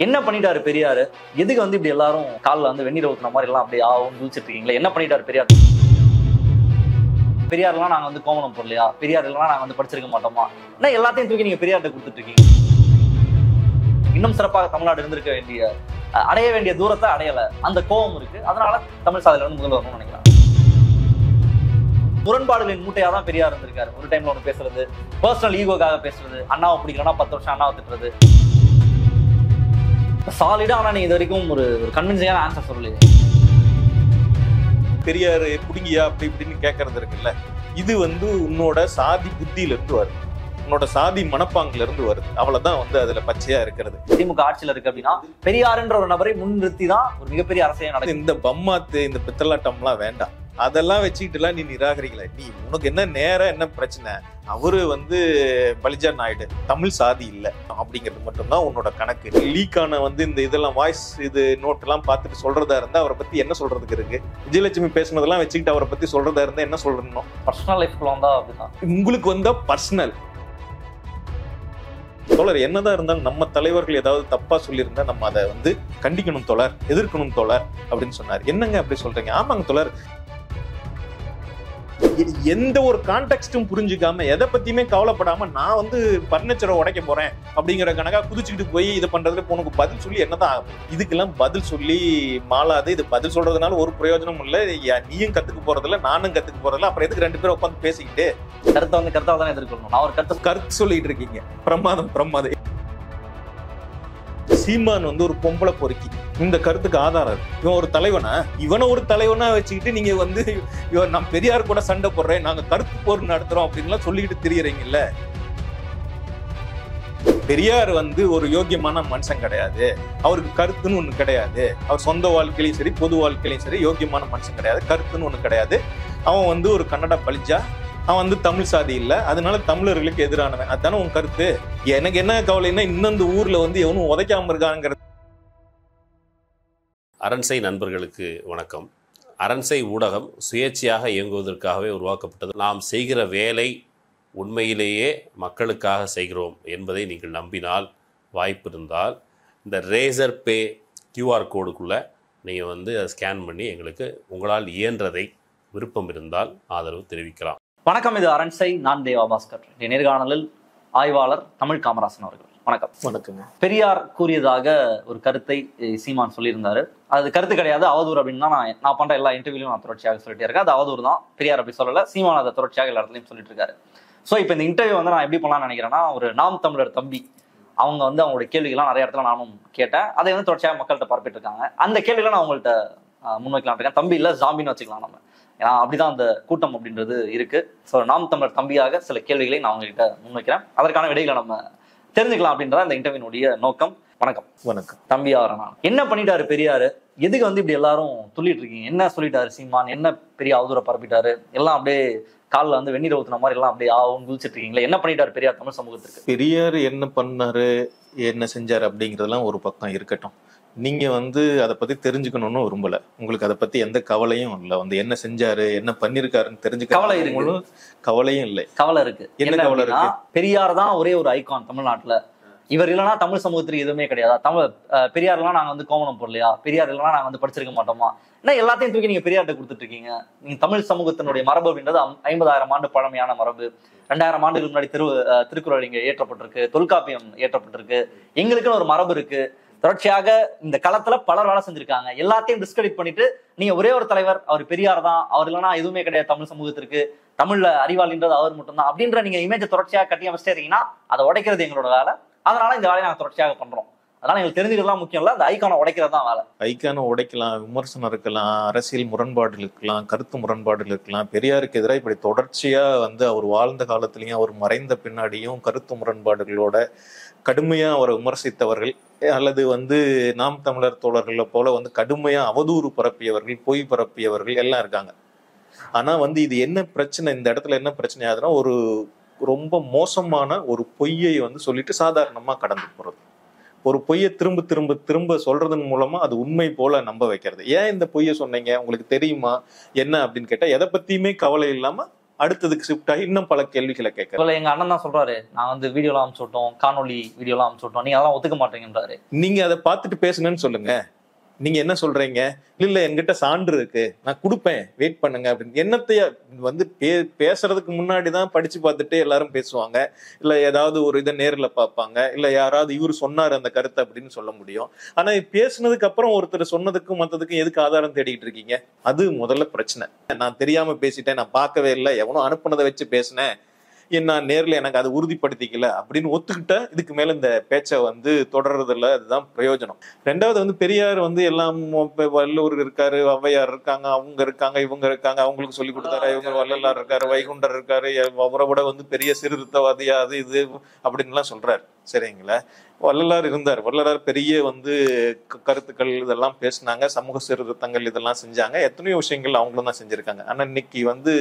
என்ன பண்ணிட்டாரு பெரியாரு? எதுக்கு இப்படி எல்லாரும் காலில் வெந்நீர் ஊத்துன மாதிரி எல்லாம் அப்படியே ஆகும் குதிச்சிட்டு இருக்கீங்களா? என்ன பண்ணிட்டாரு பெரியார்? பெரியார்லாம் நாங்க கோமணம் போடலையா? பெரியார் இல்லைனா நாங்க படிச்சிருக்க மாட்டோமா? என்ன எல்லாத்தையும் தூக்கி நீங்க பெரியார்ட்ட கொடுத்துட்டு இருக்கீங்க? இன்னும் சிறப்பாக தமிழ்நாடு இருந்திருக்க வேண்டிய அடைய வேண்டிய தூரத்தை அடையல, அந்த கோபம் இருக்கு. அதனால தமிழ் சாதனையில முதல்ல வரணும்னு நினைக்கிறேன். முரண்பாடுகளின் மூட்டையா தான் பெரியார் இருந்திருக்காரு. ஒரு டைம்ல ஒன்று பேசுறது, பர்சனல் ஈகோக்காக பேசுறது, அண்ணாவை பிடிக்கலன்னா 10 வருஷம் அண்ணாவை திட்டுறது, சாலிடா. ஆனா நீ இது வரைக்கும் ஒரு கன்வின்சிங்கான ஆன்சர் சொல்லலையே. பெரியார் புடுங்கியா அப்படி இப்படின்னு கேட்கறது இருக்குல்ல, இது உன்னோட சாதி புத்தியில இருந்து வருது, உன்னோட சாதி மனப்பாங்குல இருந்து வருது. அவ்வளவுதான் அதுல பச்சையா இருக்கிறது. திமுக ஆட்சியில இருக்கு அப்படின்னா பெரியாருன்ற ஒரு நபரை முன்னிறுத்தி தான் ஒரு மிகப்பெரிய அரசியல் நடக்குது. இந்த பம்மாத்து இந்த பித்தலாட்டம்லாம் வேண்டாம். அதெல்லாம் வச்சுக்கிட்டுலாம் நீ நிராகரிக்கல. நீ உனக்கு என்ன நேரம் என்ன பிரச்சனை? அவரு பலிஜா நாயுடு தமிழ் சாதி இல்லை அப்படிங்கிறது மட்டும்தான் உன்னோட கணக்கு. லீக்கான இந்த இதெல்லாம் வாய்ஸ் இது நோட் எல்லாம் பார்த்துட்டு சொல்றதா இருந்தா அவரை பத்தி என்ன சொல்றதுக்கு இருக்கு? விஜயலட்சுமி பேசுனதெல்லாம் வச்சுக்கிட்டு அவரை பத்தி சொல்றதா இருந்தா என்ன சொல்றணும்? பர்சனல் லைஃப்குள்ள வந்தா அப்படிதான் உங்களுக்கு பர்சனல் தோழர். என்னதான் இருந்தாலும் நம்ம தலைவர்கள் ஏதாவது தப்பா சொல்லியிருந்தா நம்ம அதை கண்டிக்கணும் தோழர், எதிர்க்கணும் தோழர் அப்படின்னு சொன்னார். என்னங்க அப்படி சொல்றீங்க? ஆமாங்க தோழர், எந்த ஒரு கான்டெக்ஸ்டும் புரிஞ்சுக்காம எதை பத்தியுமே கவலைப்படாம நான் பர்னிச்சரை உடைக்க போறேன் அப்படிங்கிற கணக்கா குதிச்சுக்கிட்டு போய் இதை பண்றதுல உனக்கு பதில் சொல்லி என்னதான் ஆகும்? இதுக்கெல்லாம் பதில் சொல்லி மாளாது. இது பதில் சொல்றதுனால ஒரு பிரயோஜனமும் இல்லை. நீயும் கத்துக்க போறதில்ல, நானும் கத்துக்க போறதில்ல. அப்புறம் எதுக்கு 2 பேரும் உட்காந்து பேசிக்கிட்டு கருத்தை கருத்தாக தானே எதிர்க்கணும்? நான் ஒரு கருத்து சொல்லிட்டு இருக்கீங்க. பிரமாதம். சீமான் ஒரு பொம்பளை பொறுக்கி. இந்த கருத்துக்கு ஆதாரம் இருக்கு. இவன் ஒரு தலைவனா? இவனை ஒரு தலைவனா வச்சுக்கிட்டு நீங்க இவன் நான் பெரியார் கூட சண்டை போடுறேன், நாங்க கருத்து போர் நடத்துறோம் அப்படின்லாம் சொல்லிக்கிட்டு திரியறீங்கல்ல. பெரியார் ஒரு யோக்கியமான மனுஷன் கிடையாது. அவருக்கு கருத்துன்னு ஒண்ணு கிடையாது. அவர் சொந்த வாழ்க்கையிலையும் சரி பொது வாழ்க்கையிலையும் சரி யோக்கியமான மனுஷன் கிடையாது. கருத்துன்னு ஒண்ணு கிடையாது. அவன் ஒரு கன்னடா பலிஜா, அவன் தமிழ் சாதி இல்ல, அதனால தமிழர்களுக்கு எதிரானவன். அதுதானே உன் கருத்து. எனக்கு என்ன கவலைன்னா இன்னொரு ஊர்ல எவனும் உதைக்காம இருக்காங்கிறது. அரண்சை நண்பர்களுக்கு வணக்கம். அரண்சை ஊடகம் சுயேட்சையாக இயங்குவதற்காகவே உருவாக்கப்பட்டது. நாம் செய்கிற வேலை உண்மையிலேயே மக்களுக்காக செய்கிறோம் என்பதை நீங்கள் நம்பினால், வாய்ப்பு இருந்தால் இந்த ரேசர் பே QR கோடுக்குள்ளே நீங்கள் அதை ஸ்கேன் பண்ணி எங்களுக்கு உங்களால் இயன்றதை விருப்பம் இருந்தால் ஆதரவு தெரிவிக்கலாம். வணக்கம், இது அரண்சை. நான் தேவா பாஸ்கர். நேர்காணலில் ஆய்வாளர் தமிழ் காமராசன் அவர்கள். வணக்கம். வணக்கங்க. பெரியார் கூறியதாக ஒரு கருத்தை சீமான் சொல்லியிருந்தாரு. அது கருத்து கிடையாது, அவதூறு அப்படின்னு தான் நான் பண்ற எல்லா இன்டர்வியூலையும் நான் தொடர்ச்சியாக சொல்லிட்டே இருக்கேன். அது அவதூறு தான். பெரியார் அப்படி சொல்லல, சீமான் அதை தொடர்ச்சியாக எல்லா இடத்துலையும் சொல்லிட்டு இருக்காரு. ஸோ இப்போ இந்த இன்டர்வியூ நான் எப்படி பண்ணலாம்னு நினைக்கிறேன்னா, ஒரு நாம் தமிழர் தம்பி அவங்க அவங்களுடைய கேள்விகள்லாம் நிறைய இடத்துல நானும் கேட்டேன். அதை தொடர்ச்சியாக மக்கள்கிட்ட பரப்பிட்டு இருக்காங்க. அந்த கேள்விகளை நான் அவங்கள்ட்ட முன்வைக்கலாம் இருக்கேன். தம்பி இல்லை ஜாம்பின்னு வச்சுக்கலாம் நம்ம, ஏன்னா அப்படிதான் அந்த கூட்டம் அப்படின்றது இருக்கு. ஸோ நாம் தமிழர் தம்பியாக சில கேள்விகளை நான் அவங்ககிட்ட முன்வைக்கிறேன். அதற்கான விடைகளை நம்ம தெரிஞ்சுக்கலாம் அப்படின்றத இந்த இன்டர்வியூனுடைய நோக்கம். வணக்கம். வணக்கம். தம்பி ஆவரணா, என்ன பண்ணிட்டாரு பெரியாரு? எதுக்கு இப்படி எல்லாரும் சொல்லிட்டு இருக்கீங்க? என்ன சொல்லிட்டாரு சீமான்? என்ன பெரிய அவதூற பரப்பிட்டாரு? எல்லாம் அப்படியே காலில் வெந்நீர் ஊத்துன மாதிரி எல்லாம் அப்படியே ஆகும் குதிச்சிட்டு இருக்கீங்களா? என்ன பண்ணிட்டாரு பெரியார் தமிழ் சமூகத்துக்கு? பெரியார் என்ன பண்ணாரு, என்ன செஞ்சாரு அப்படிங்கிறதெல்லாம் ஒரு பக்கம் இருக்கட்டும். நீங்க அதை பத்தி தெரிஞ்சுக்கணும்னு விரும்பல. உங்களுக்கு அதை பத்தி எந்த கவலையும் இல்ல. என்ன செஞ்சாரு, என்ன பண்ணிருக்காருன்னு தெரிஞ்சுக்க கவலையும் இல்லை. கவலை இருக்கு. என்ன கவலை இருக்கு? பெரியார் தான் ஒரே ஒரு ஐகான் தமிழ்நாட்டுல. இவர் இல்லைன்னா தமிழ் சமூகத்துக்கு எதுவுமே கிடையாது. பெரியார் எல்லாம் நாங்க கோமணம் போடலையா? பெரியார் இல்லைன்னா நாங்க படிச்சிருக்க மாட்டோமா? ஏன்னா எல்லாத்தையும் தூக்கி நீங்க பெரியார்ட்ட கொடுத்துட்டு இருக்கீங்க. நீங்க தமிழ் சமூகத்தினுடைய மரபு அப்படின்றது 50,000 ஆண்டு பழமையான மரபு. 2000 ஆண்டுகளுக்கு முன்னாடி திருக்குறள் இங்க ஏற்றப்பட்டிருக்கு, தொல்காப்பியம் ஏற்றப்பட்டிருக்கு. எங்களுக்குன்னு ஒரு மரபு இருக்கு. தொடர்ச்சியாக இந்த களத்துல பலர் வேலை செஞ்சிருக்காங்க. எல்லாத்தையும் டிஸ்கிரெடிட் பண்ணிட்டு நீங்க ஒரே ஒரு தலைவர், அவர் பெரியார் தான், அவர் இல்லைன்னா எதுவுமே கிடையாது தமிழ் சமூகத்திற்கு, தமிழ்ல அறிவாளின்றது அவர் மட்டும்தான் அப்படின்ற நீங்க இமேஜை தொடர்ச்சியாக கட்டி அமைச்சிட்டே இருக்கீங்கன்னா அதை உடைக்கிறது எங்களோட வேலை. அதனால இந்த வேலையை நாங்கள் தொடர்ச்சியாக பண்றோம். அதனால எங்களுக்கு தெரிஞ்சுக்கலாம் முக்கியம் இல்லை, அந்த ஐக்கானை உடைக்கிறது தான் வேலை. ஐக்கானை உடைக்கலாம், விமர்சனம் இருக்கலாம், அரசியல் முரண்பாடுகள் இருக்கலாம், கருத்து முரண்பாடுகள் இருக்கலாம். பெரியாருக்கு எதிராக இப்படி தொடர்ச்சியா அவர் வாழ்ந்த காலத்திலையும் அவர் மறைந்த பின்னாடியும் கருத்து முரண்பாடுகளோட கடுமையா அவரை விமர்சித்தவர்கள் அல்லது நாம் தமிழர் தோழர்களை போல கடுமையா அவதூறு பரப்பியவர்கள், பொய் பரப்பியவர்கள் எல்லாம் இருக்காங்க. ஆனா இது என்ன பிரச்சனை, இந்த இடத்துல என்ன பிரச்சனை ஆகுதுன்னா, ஒரு ரொம்ப மோசமான ஒரு பொய்யை சொல்லிட்டு சாதாரணமா கடந்து போறது. ஒரு பொய்யை திரும்ப திரும்ப திரும்ப சொல்றதன் மூலமா அது உண்மை போல நம்ப வைக்கிறது. ஏன் இந்த பொய்யை சொன்னீங்க, உங்களுக்கு தெரியுமா என்ன அப்படின்னு கேட்டா எதை பத்தியுமே கவலை இல்லாம அடுத்ததுக்கு ஷிஃப்ட் ஆகி இன்னும் பல கேள்விகளை கேட்க. இப்ப எங்க அண்ணன் தான் சொல்றாரு, நான் வந்து வீடியோலாம் அனுப்பிச்சு விட்டோம், காணொலி வீடியோலாம் அனுப்பிச்சு விட்டோம், நீங்க அதெல்லாம் ஒத்துக்க மாட்டீங்கன்றாரு. நீங்க அதை பார்த்துட்டு பேசுங்கன்னு சொல்லுங்க. நீங்க என்ன சொல்றீங்க? இல்ல என்கிட்ட சான்று இருக்கு, நான் கொடுப்பேன், வெயிட் பண்ணுங்க அப்படின்னு. என்னத்தைய வந்து பேசுறதுக்கு முன்னாடிதான் படிச்சு பார்த்துட்டு எல்லாரும் பேசுவாங்க, இல்ல ஏதாவது ஒரு இதை நேர்ல பார்ப்பாங்க, இல்ல யாராவது இவரு சொன்னாரு அந்த கருத்தை அப்படின்னு சொல்ல முடியும். ஆனா பேசுனதுக்கு அப்புறம் ஒருத்தர் சொன்னதுக்கும் மற்றதுக்கும் எதுக்கு ஆதாரம் தேடிட்டு இருக்கீங்க? அது முதல்ல பிரச்சனை. நான் தெரியாம பேசிட்டேன், நான் பார்க்கவே இல்லை, எவனோ அனுப்புனதை வச்சு பேசினேன், நான் நேர்ல எனக்கு அதை உறுதிப்படுத்திக்கல அப்படின்னு ஒத்துக்கிட்ட இதுக்கு மேல இந்த பேச்சை வந்து தொடர்றதில்ல. அதுதான் பிரயோஜனம். ரெண்டாவது வந்து பெரியார் வந்து எல்லாம் வல்லூர் இருக்காரு, ஔவையார் இருக்காங்க, அவங்க இருக்காங்க, இவங்க இருக்காங்க, அவங்களுக்கு சொல்லி கொடுத்தாரு, இவங்க வள்ளலார் இருக்காரு, வைகுண்டர் இருக்காரு, அவரை விட வந்து பெரிய சீர்திருத்தவாதியா அது இது அப்படின்லாம் சொல்றாரு. சரிங்களா? வள்ளலார் இருந்தார். வள்ளலார் பெரிய வந்து கருத்துக்கள் இதெல்லாம் பேசினாங்க, சமூக சீர்திருத்தங்கள் இதெல்லாம் செஞ்சாங்க, எத்தனையோ விஷயங்கள் அவங்களும் தான் செஞ்சிருக்காங்க. ஆனா இன்னைக்கு வந்து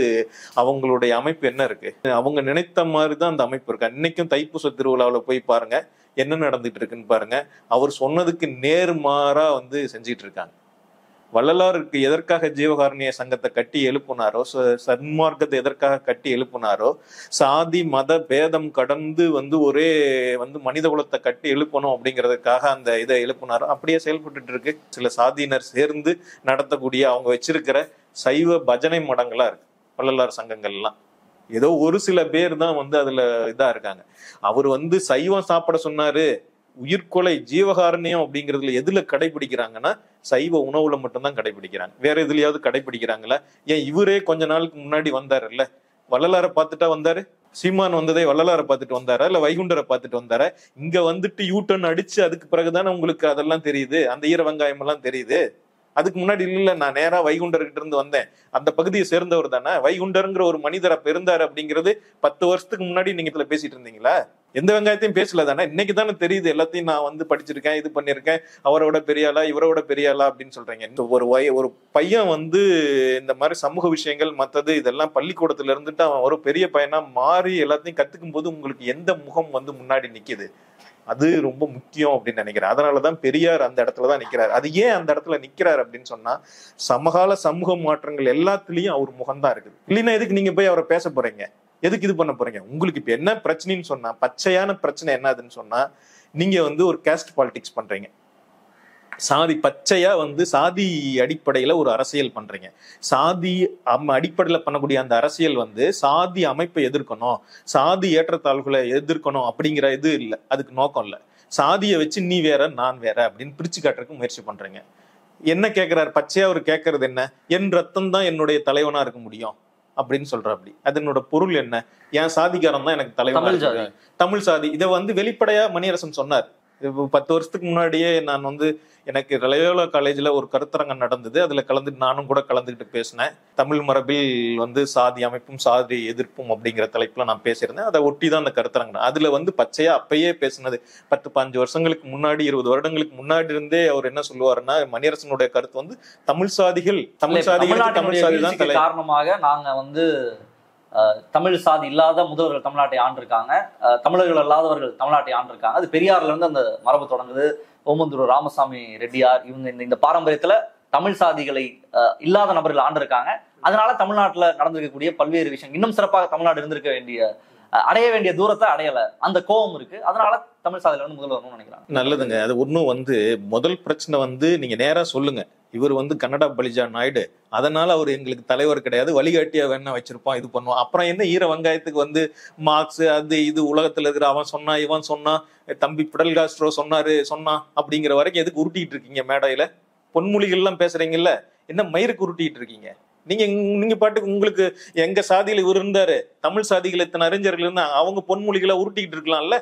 அவங்களுடைய அமைப்பு என்ன இருக்கு? அவங்க நினைத்த மாதிரிதான் அந்த அமைப்பு இருக்கு. இன்னைக்கும் தைப்பூச திருவிழாவில் போய் பாருங்க என்ன நடந்துட்டு இருக்குன்னு பாருங்க. அவர் சொன்னதுக்கு நேர்மாறா வந்து செஞ்சிட்டு இருக்காங்க. வள்ளலாருக்கு எதற்காக ஜீவகாருண்ய சங்கத்தை கட்டி எழுப்புனாரோ, சன்மார்க்கத்தை எதற்காக கட்டி எழுப்புனாரோ, சாதி மத பேதம் கடந்து வந்து ஒரே வந்து மனித குலத்தை கட்டி எழுப்பணும் அப்படிங்கிறதுக்காக அந்த இதை எழுப்புனாரோ அப்படியே செயல்பட்டு இருக்கு. சில சாதியினர் சேர்ந்து நடத்தக்கூடிய அவங்க வச்சிருக்கிற சைவ பஜனை மடங்களா இருக்கு வள்ளலார் சங்கங்கள்லாம். ஏதோ ஒரு சில பேர் தான் வந்து அதுல இதா இருக்காங்க. அவர் வந்து சைவம் சாப்பிட சொன்னாரு, உயிர்கொலை ஜீவகாருண்யம் அப்படிங்கிறதுல எதுல கடைபிடிக்கிறாங்கன்னா சைவ உணவுல மட்டும்தான் கடைபிடிக்கிறாங்க. வேற எதுலயாவது கடைபிடிக்கிறாங்களா? ஏன் இவரே கொஞ்ச நாளுக்கு முன்னாடி வந்தாருல்ல, வள்ளலாரை பார்த்துட்டா வந்தாரு? சீமான் வந்ததை வள்ளலாரை பார்த்துட்டு வந்தாரா, இல்ல வைகுண்டரை பார்த்துட்டு வந்தாரா? இங்க வந்துட்டு யூட்டர்ன் அடிச்சு அதுக்கு பிறகுதானே உங்களுக்கு அதெல்லாம் தெரியுது, அந்த ஈர வெங்காயம் எல்லாம் தெரியுது. அதுக்கு முன்னாடி இல்ல, நான் நேரா வைகுண்டர்கிட்ட இருந்து வந்தேன், அந்த பகுதியை சேர்ந்தவர் தானே. வைகுண்டர்ங்கிற ஒரு மனிதர் அப்ப இருந்தாரு அப்படிங்கிறது 10 வருஷத்துக்கு முன்னாடி நீங்க இதுல பேசிட்டு இருந்தீங்களா? எந்த வெங்காயத்தையும் பேசல தானே. இன்னைக்கு தானே தெரியுது, எல்லாத்தையும் நான் வந்து படிச்சிருக்கேன், இது பண்ணிருக்கேன், அவரோட பெரியாளா இவரோட பெரியாளா அப்படின்னு சொல்றீங்க. ஒரு பையன் வந்து இந்த மாதிரி சமூக விஷயங்கள் மற்றது இதெல்லாம் பள்ளிக்கூடத்துல இருந்துட்டு அவன் ஒரு பெரிய பையனா மாறி எல்லாத்தையும் கத்துக்கும் போது உங்களுக்கு எந்த முகம் வந்து முன்னாடி நிக்குது? அது ரொம்ப முக்கியம் அப்படின்னு நினைக்கிறேன். அதனாலதான் பெரியார் அந்த இடத்துலதான் நிக்கிறார். அது ஏன் அந்த இடத்துல நிக்கிறார் அப்படின்னு சொன்னா, சமகால சமூக மாற்றங்கள் எல்லாத்துலயும் அவர் முகம்தான் இருக்குது. இல்லைன்னா எதுக்கு நீங்க போய் அவரை பேச போறீங்க? எதுக்கு இது பண்ண போறீங்க? உங்களுக்கு இப்ப என்ன பிரச்சனைன்னு சொன்னா, பச்சையான பிரச்சனை என்னதுன்னு சொன்னா, நீங்க வந்து ஒரு கேஸ்ட் பாலிடிக்ஸ் பண்றீங்க. சாதி பச்சையா வந்து சாதி அடிப்படையில ஒரு அரசியல் பண்றீங்க. சாதி அடிப்படையில பண்ணக்கூடிய அந்த அரசியல் வந்து சாதி அமைப்பை எதிர்க்கணும், சாதி ஏற்றத்தாழ்வுகளை எதிர்க்கணும் அப்படிங்கிற இது இல்லை, அதுக்கு நோக்கம் இல்லை. சாதியை வச்சு நீ வேற நான் வேற அப்படின்னு பிரிச்சு காட்டுறதுக்கு முயற்சி பண்றீங்க. என்ன கேட்கிறாரு பச்சையா? அவர் கேட்கறது என்ன? என் ரத்தம் தான் என்னுடைய தலைவனா இருக்க முடியும் அப்படின்னு சொல்ற. அப்படி அதனோட பொருள் என்ன? என் சாதிக்காரன் தான் எனக்கு தலைவன், தமிழ் சாதி. இதை வந்து வெளிப்படையா மணியரசன் சொன்னார். 10 வருஷத்துக்கு முன்னாடியே நான் வந்து எனக்கு லயோலா காலேஜ்ல ஒரு கருத்தரங்கம் நடந்தது, அதுல கலந்துட்டு நானும் கூட கலந்துக்கிட்டு பேசினேன். தமிழ் மரபில் வந்து சாதி அமைப்பும் சாதி எதிர்ப்பும் அப்படிங்கிற தலைப்புல நான் பேசியிருந்தேன். அதை ஒட்டி தான் அந்த கருத்தரங்கம். அதுல வந்து பச்சையா அப்பயே பேசினது 10-15 வருஷங்களுக்கு முன்னாடி, 20 வருடங்களுக்கு முன்னாடி இருந்தே அவர் என்ன சொல்லுவாருன்னா, மணியரசனுடைய கருத்து வந்து தமிழ் சாதிகள் தமிழ் சாதி தான் காரணமாக நாங்க வந்து தமிழ் சாதி இல்லாத முதல்வர்கள் தமிழ்நாட்டை ஆண்டிருக்காங்க, தமிழர்கள் அல்லாதவர்கள் தமிழ்நாட்டை ஆண்டிருக்காங்க. அது பெரியார்ல இருந்து அந்த மரபு தொடங்குது. ஓமந்தூர் ராமசாமி ரெட்டியார் இவங்க இந்த பாரம்பரியத்துல தமிழ் சாதிகளை இல்லாத நபர்கள் ஆண்டிருக்காங்க. அதனால தமிழ்நாட்டுல நடந்திருக்கக்கூடிய பல்வேறு விஷயம் இன்னும் சிறப்பாக தமிழ்நாடு இருந்திருக்க வேண்டிய அடைய வேண்டிய தூரத்தை அடையல, அந்த கோபம் இருக்கு. அதனால தமிழ் சாதியில வந்து முதல்வர் வரணும்னு நினைக்கிறாங்க. நல்லதுங்க. அது ஒன்னும் வந்து முதல் பிரச்சனை வந்து நீங்க நேரா சொல்லுங்க, இவர் வந்து கன்னடா பலிஜா நாயுடு, அதனால அவர் எங்களுக்கு தலைவர் கிடையாது, வழிகாட்டியா வேணா வச்சிருப்போம், இது பண்ணுவோம். அப்புறம் என்ன ஈர வெங்காயத்துக்கு வந்து மார்க்ஸ் அது இது உலகத்துல இருக்கிற அவன் சொன்னா இவன் சொன்னா, தம்பி பிடல் காஸ்ட்ரோ சொன்னா அப்படிங்கிற வரைக்கும் எதுக்கு உருட்டிட்டு இருக்கீங்க? மேடையில பொன்மொழிகள் எல்லாம் பேசுறீங்கல்ல, என்ன மயிருக்கு உருட்டிட்டு இருக்கீங்க? நீங்க பாட்டுக்கு உங்களுக்கு எங்க சாதியில இவர் இருந்தாரு, தமிழ் சாதிகள் எத்தனை அறிஞர்கள் இருந்தா அவங்க பொன்மொழிகளை உருட்டிக்கிட்டு இருக்கலாம்ல.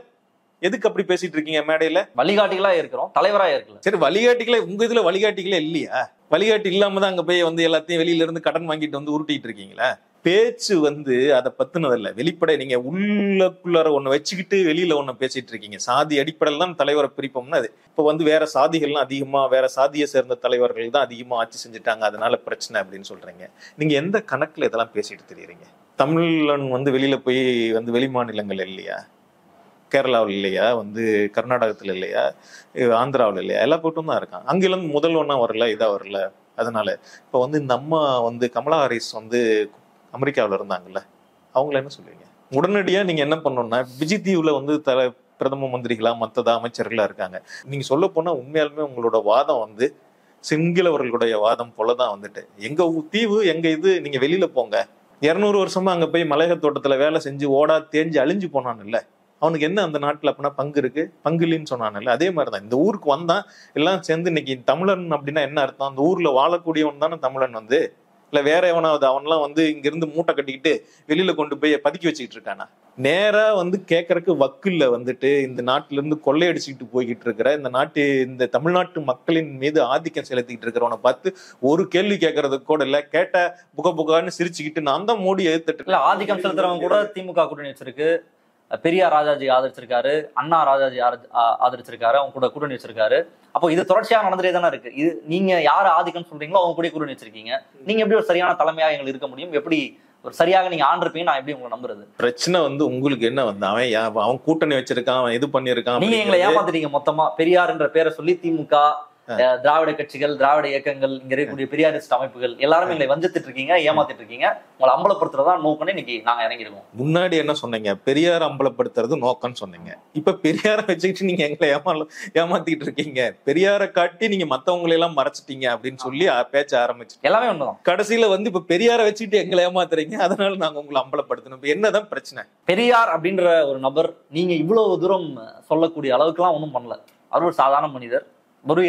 எதுக்கு அப்படி பேசிட்டு இருக்கீங்க மேடையில? வழிகாட்டிகளா இருக்கிறோம், தலைவரா இருக்கல. சரி, வழிகாட்டிகளே உங்க இதுல வழிகாட்டிகளே இல்லையா? வழிகாட்டி இல்லாம தான் அங்க போய் வந்து எல்லாத்தையும் வெளியில இருந்து கடன் வாங்கிட்டு வந்து உருட்டிட்டு இருக்கீங்களா? பேச்சு வந்து அதை பத்தினதில்ல, வெளிப்படை. நீங்க உள்ளக்குள்ளார ஒண்ணு வச்சுக்கிட்டு வெளியில ஒண்ணு பேசிட்டு இருக்கீங்க. சாதி அடிப்படையில் தான் தலைவரை பிரிப்போம்னா அது இப்ப வந்து வேற சாதிகள்லாம் அதிகமா, வேற சாதியை சேர்ந்த தலைவர்கள் தான் அதிகமா ஆட்சி செஞ்சுட்டாங்க, அதனால பிரச்சனை அப்படின்னு சொல்றீங்க. நீங்க எந்த கணக்குல இதெல்லாம் பேசிட்டு தெரியுறீங்க? தமிழன் வந்து வெளியில போய் வந்து வெளி மாநிலங்கள் இல்லையா, கேரளாவில் இல்லையா, வந்து கர்நாடகத்துல இல்லையா, ஆந்திராவில் இல்லையா, எல்லா போட்டும் தான் இருக்கான். அங்கிருந்து முதல் ஒன்னா வரல, இதா வரல. அதனால இப்ப வந்து இந்த அம்மா வந்து கமலா ஹாரிஸ் வந்து அமெரிக்காவில் இருந்தாங்கல்ல, அவங்கள என்ன சொல்லுவீங்க? உடனடியா நீங்க என்ன பண்ணணும்னா, விஜய் தீவுல வந்து பிரதம மந்திரிகளா மத்ததா அமைச்சர்களா இருக்காங்க. நீங்க சொல்ல போனா உண்மையாலுமே உங்களோட வாதம் வந்து சிங்களவர்களுடைய வாதம் போலதான் வந்துட்டு, எங்க தீவு எங்க இது, நீங்க வெளியில போங்க. 200 வருஷமா அங்க போய் மலையக தோட்டத்துல வேலை செஞ்சு ஓடா தேஞ்சு அழிஞ்சு போனான்ல, அவனுக்கு என்ன அந்த நாட்டுல அப்படின்னா பங்கு இருக்கு? பங்கு இல்லைன்னு சொன்னான்ல. அதே மாதிரிதான் இந்த ஊருக்கு வந்தான், எல்லாம் சேர்ந்து இன்னைக்கு தமிழன் அப்படின்னா என்ன அர்த்தம்? அந்த ஊர்ல வாழக்கூடியவன் தானே தமிழன் வந்து, இல்ல வேற எவனாவது அவன்லாம் வந்து இங்க இருந்து மூட்டை கட்டிக்கிட்டு வெளியில கொண்டு போய் பதுக்கி வச்சுக்கிட்டு இருக்கானா? நேரா வந்து கேட்கறக்கு வக்குல்ல வந்துட்டு இந்த நாட்டுல இருந்து கொள்ளையடிச்சுக்கிட்டு போய்கிட்டு இருக்கிற இந்த தமிழ்நாட்டு மக்களின் மீது ஆதிக்கம் செலுத்திக்கிட்டு இருக்கிறவனை பார்த்து ஒரு கேள்வி கேட்கறதுக்கு கூட இல்ல. கேட்ட புகான்னு சிரிச்சுக்கிட்டு நான் தான் மோடி எதிர்த்துட்டு இல்ல, ஆதிக்கம் செலுத்துறவங்க கூட திமுக கூட்டணி வச்சிருக்கு. பெரியார் ராஜாஜி ஆதரிச்சிருக்காரு, அண்ணா ராஜாஜி ஆதரிச்சிருக்காரு, அவங்க கூட கூட்டணி வச்சிருக்காரு. அப்போ இது தொடர்ச்சியா நடந்துட்டே தானே இருக்கு. இது நீங்க யாரு ஆதிக்கம் சொல்றீங்களோ அவங்க கூட கூட்டணி வச்சிருக்கீங்க. நீங்க எப்படி ஒரு சரியான தலைமையா எங்களுக்கு இருக்க முடியும்? எப்படி ஒரு சரியாக நீங்க ஆண்டிருப்பீங்க? நான் எப்படி உங்களை நம்புறது? பிரச்சனை வந்து உங்களுக்கு என்ன வந்து அவன் கூட்டணி வச்சிருக்கான், அவன் இது பண்ணிருக்கான். நீங்க எங்களை ஏமாத்திட்டீங்க மொத்தமா. பெரியார்ன்ற பேரை சொல்லி திமுக, திராவிட கட்சிகள், திராவிட இயக்கங்கள், இங்க இருக்கக்கூடிய பெரியாரிஸ்ட் அமைப்புகள் எல்லாருமே எங்களை வஞ்சித்துட்டு இருக்கீங்க, ஏமாத்திட்டு இருக்கீங்க. உங்களை அம்பலப்படுத்துறதா நோக்கம்னு இன்னைக்கு நாங்க இறங்கிருக்கோம். முன்னாடி என்ன சொன்னீங்க? பெரியார் அம்பலப்படுத்துறது நோக்கம்னு சொன்னீங்க. இப்ப பெரியார வச்சுக்கிட்டு நீங்க எங்களை ஏமாத்திட்டு இருக்கீங்க. பெரியாரை காட்டி நீங்க மத்தவங்களை எல்லாம் மறைச்சிட்டீங்க அப்படின்னு சொல்லி பேச்ச ஆரம்பிச்சு எல்லாமே ஒண்ணுதான். கடைசியில வந்து இப்ப பெரியாரை வச்சுக்கிட்டு எங்களை ஏமாத்துறீங்க, அதனால நாங்க உங்களை அம்பலப்படுத்தணும். இப்ப என்னதான் பிரச்சனை? பெரியார் அப்படின்ற ஒரு நபர் நீங்க இவ்வளவு தூரம் சொல்லக்கூடிய அளவுக்கு எல்லாம் ஒன்றும் பண்ணல. அவர் ஒரு சாதாரண மனிதர்.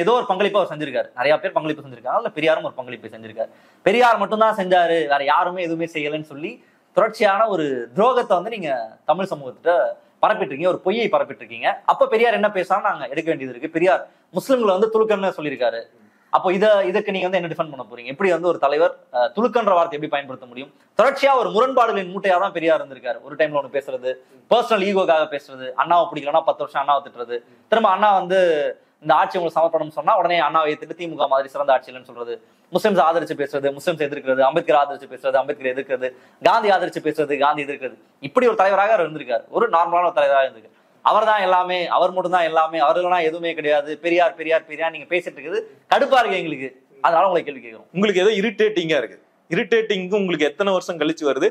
ஏதோ ஒரு பங்களிப்பு அவர் செஞ்சிருக்காரு. நிறைய பேர் பங்களிப்பு செஞ்சிருக்காங்க. இல்ல பெரியாரும் ஒரு பங்களிப்பு செஞ்சிருக்காரு. பெரியார் மட்டும்தான் செஞ்சாரு, வேற யாருமே எதுவுமே செய்யலன்னு சொல்லி தொடர்ச்சியான ஒரு துரோகத்தை வந்து நீங்க தமிழ் சமூகத்திட்ட பரப்பிட்டு இருக்கீங்க, ஒரு பொய்யை பரப்பிட்டு இருக்கீங்க. அப்ப பெரியார் என்ன பேசாம நாங்க எடுக்க வேண்டியது இருக்கு. பெரியார் முஸ்லிம்களை வந்து துலுக்கன்னு சொல்லியிருக்காரு. அப்போ இதுக்கு நீங்க வந்து என்ன டிஃபெண்ட் பண்ண போறீங்க? எப்படி வந்து ஒரு தலைவர் துலுக்கன்ற வார்த்தை எப்படி பயன்படுத்த முடியும்? தொடர்ச்சியா ஒரு முரண்பாடுகளின் மூட்டையா தான் பெரியார் இருந்திருக்காரு. ஒரு டைம்ல ஒண்ணு பேசுறது, பர்சனல் ஈகோக்காக பேசுறது, அண்ணாவை பிடிக்கலன்னா 10 வருஷம் அண்ணாவை திட்டுறது, திரும்ப அண்ணா வந்து இந்த ஆட்சி உங்களுக்கு சமர்ப்பணம் சொன்னா உடனே அண்ணாவை ஏத்துட்டு திமுக மாதிரி சிறந்த ஆட்சி இல்லைன்னு சொல்றது, முஸ்லிம்ஸ் ஆதரிச்சு பேசுறது, முஸ்லிம்ஸ் எதிர்க்கிறது, அம்பேத்கர் ஆதரிச்சு பேசுறது, அம்பேத்கர் எதிர்க்கிறது, காந்தி ஆதரிச்சு பேசுறது, காந்தி எதிர்க்கிறது. இப்படி ஒரு தலைவராக அவர் இருந்திருக்காரு. ஒரு நார்மலான ஒரு தலைவராக இருந்திருக்காரு. அவர் தான் எல்லாமே, அவர் மட்டும் தான் எல்லாமே, அவர்கள்லாம் எதுவுமே கிடையாது, பெரியார் பெரியார் பெரியார் நீங்க பேசிட்டு இருக்குது கடுப்பா இருக்கு எங்களுக்கு. அதனால உங்களை கேள்வி கேட்கிறோம். உங்களுக்கு ஏதோ இரிட்டேட்டிங்கா இருக்கு. இரிட்டேட்டிங்கு உங்களுக்கு எத்தனை வருஷம் கழிச்சு வருது?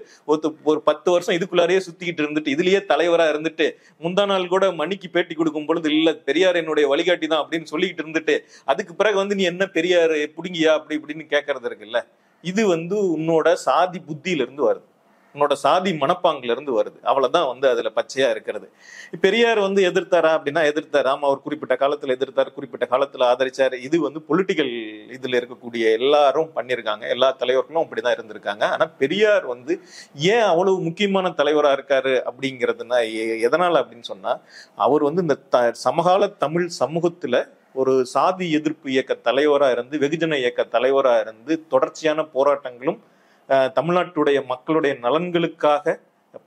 ஒரு 10 வருஷம் இதுக்குள்ளாரையே சுத்திக்கிட்டு இருந்துட்டு இதுலயே தலைவரா இருந்துட்டு முந்தா நாள் கூட மணிக்கு பேட்டி கொடுக்கும் பொழுது இல்ல பெரியார் என்னுடைய வழிகாட்டி தான் அப்படின்னு சொல்லிக்கிட்டு இருந்துட்டு அதுக்கு பிறகு வந்து நீ என்ன பெரியார் புடுங்கியா அப்படி இப்படின்னு கேட்கறது இருக்குல்ல. இது வந்து உன்னோட சாதி புத்தியில இருந்து வருது, உன்னோட சாதி மனப்பாங்குல இருந்து வருது. அவ்வளவுதான் வந்து அதுல பச்சையா இருக்கிறது. பெரியார் வந்து எதிர்த்தாரா அப்படின்னா எதிர்த்தாரு. ஆமா, அவர் குறிப்பிட்ட காலத்துல எதிர்த்தாரு, குறிப்பிட்ட காலத்துல ஆதரிச்சாரு. இது வந்து பொலிட்டிக்கல் இதுல இருக்கக்கூடிய எல்லாரும் பண்ணிருக்காங்க, எல்லா தலைவர்களும் அப்படிதான் இருந்திருக்காங்க. ஆனா பெரியார் வந்து ஏன் அவ்வளவு முக்கியமான தலைவரா இருக்காரு அப்படிங்கிறதுனா எதனால அப்படின்னு சொன்னா, அவர் வந்து இந்த சமகால தமிழ் சமூகத்துல ஒரு சாதி எதிர்ப்பு இயக்க தலைவரா இருந்து, வெகுஜன இயக்க தலைவரா இருந்து தொடர்ச்சியான போராட்டங்களும் தமிழ்நாட்டுடைய மக்களுடைய நலன்களுக்காக,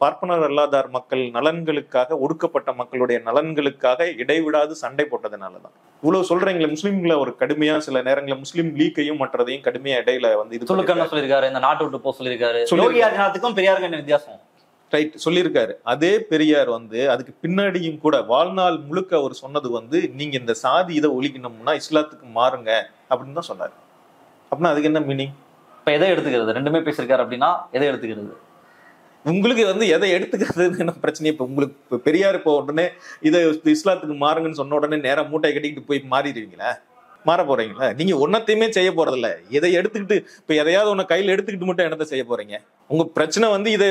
பார்ப்பனர் அல்லாதார் மக்கள் நலன்களுக்காக, ஒடுக்கப்பட்ட மக்களுடைய நலன்களுக்காக இடைவிடாது சண்டை போட்டதுனாலதான் இவ்வளவு சொல்றீங்களே. முஸ்லீம்களை ஒரு கடுமையா சில நேரங்களில் முஸ்லீம் லீக்கையும் மற்றதையும் கடுமையா இடையில வந்து இது சொல்லியிருக்காரு, இந்த நாட்டு விட்டு போக சொல்லியிருக்காரு. யோகி ஆதித்யநாத்துக்கும் பெரியாருக்கும் என்ன வித்தியாசம்? ரைட், சொல்லியிருக்காரு. அதே பெரியார் வந்து அதுக்கு பின்னாடியும் கூட வாழ்நாள் முழுக்க அவர் சொன்னது வந்து நீங்க இந்த சாதி இதை ஒழிக்கணும்னா இஸ்லாத்துக்கு மாறுங்க அப்படின்னு தான் சொன்னாரு. அப்படின்னா அதுக்கு என்ன மீனிங்? இப்ப எதை எடுத்துக்கிறது? ரெண்டுமே பேசியிருக்காரு அப்படின்னா எதை எடுத்துக்கிறது? உங்களுக்கு வந்து எதை எடுத்துக்கிறது என்ன பிரச்சனை? இப்ப உங்களுக்கு பெரியார் இப்போ உடனே இதை இஸ்லாத்துக்கு மாறுங்கன்னு சொன்ன உடனே நேரம் மூட்டை கட்டிக்கிட்டு போய் மாறிடுவீங்களா? மாற போறீங்களா? நீங்க ஒன்னத்தையுமே செய்ய போறதில்ல. இதை எடுத்துக்கிட்டு இப்ப எதையாவது ஒண்ணு கையில எடுத்துக்கிட்டு மட்டும் என்னத்தை செய்ய போறீங்க? உங்க பிரச்சனை வந்து இதை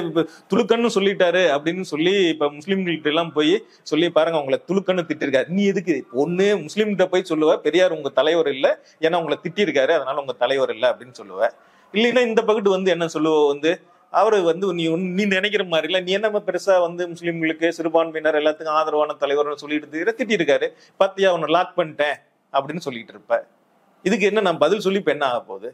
துலுக்கன்னு சொல்லிட்டாரு அப்படின்னு சொல்லி இப்ப முஸ்லீம்கிட்ட எல்லாம் போய் சொல்லி பாருங்க உங்களை துலுக்கன்னு திட்டிருக்காரு. நீ எதுக்கு ஒண்ணு முஸ்லீம்கிட்ட போய் சொல்லுவ பெரியார் உங்க தலைவர் இல்ல, ஏன்னா உங்களை திட்டிருக்காரு அதனால உங்க தலைவர் இல்ல அப்படின்னு சொல்லுவ. இல்லைன்னா இந்த பக்கத்து வந்து என்ன சொல்லுவ, வந்து அவரு வந்து நீ நினைக்கிற மாதிரி இல்ல, நீ என்ன பெருசா வந்து முஸ்லீம்களுக்கு சிறுபான்மையினர் எல்லாத்துக்கும் ஆதரவான தலைவர்னு சொல்லிட்டு திட்டிருக்காரு, பத்தியா அவனை லாக் பண்ணிட்டேன் அப்படின்னு சொல்லிட்டு இருப்ப. இதுக்கு என்ன நான் பதில் சொல்லி இப்ப என்ன ஆக போகுது?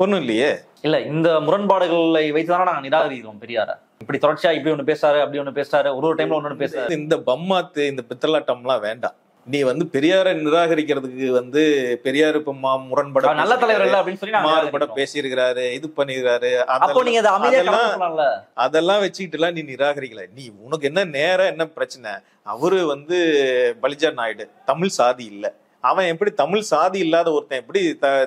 ஒண்ணும் இல்லையே. இல்ல, இந்த முரண்பாடுகளை வைத்துதானே நாங்க நிராகரிக்கிறோம் பெரியார. இப்படி தொடர்ச்சியா இப்படி ஒண்ணு பேசாரு, அப்படி ஒண்ணு பேசாரு, ஒரு டைம்ல ஒண்ணு பேசாரு. இந்த பம்மாத்து இந்த பித்தலாட்டம் எல்லாம் வேண்டாம். நீ வந்து பெரியாரை நிராகரிக்கிறதுக்கு வந்து பெரியார் இப்ப முரண்பட நல்ல தலைவர் இல்ல அப்படின்னு சொல்லி மாறுபட பேசியிருக்கிறாரு, இது பண்ணிருக்காரு, அதெல்லாம் வச்சுக்கிட்டு எல்லாம் நீ நிராகரிக்கல. நீ உனக்கு என்ன நேரம் என்ன பிரச்சனை? அவரு வந்து பலிஜா நாயுடு தமிழ் சாதி இல்ல, அவன் எப்படி தமிழ் சாதி இல்லாத ஒருத்தன் எப்படி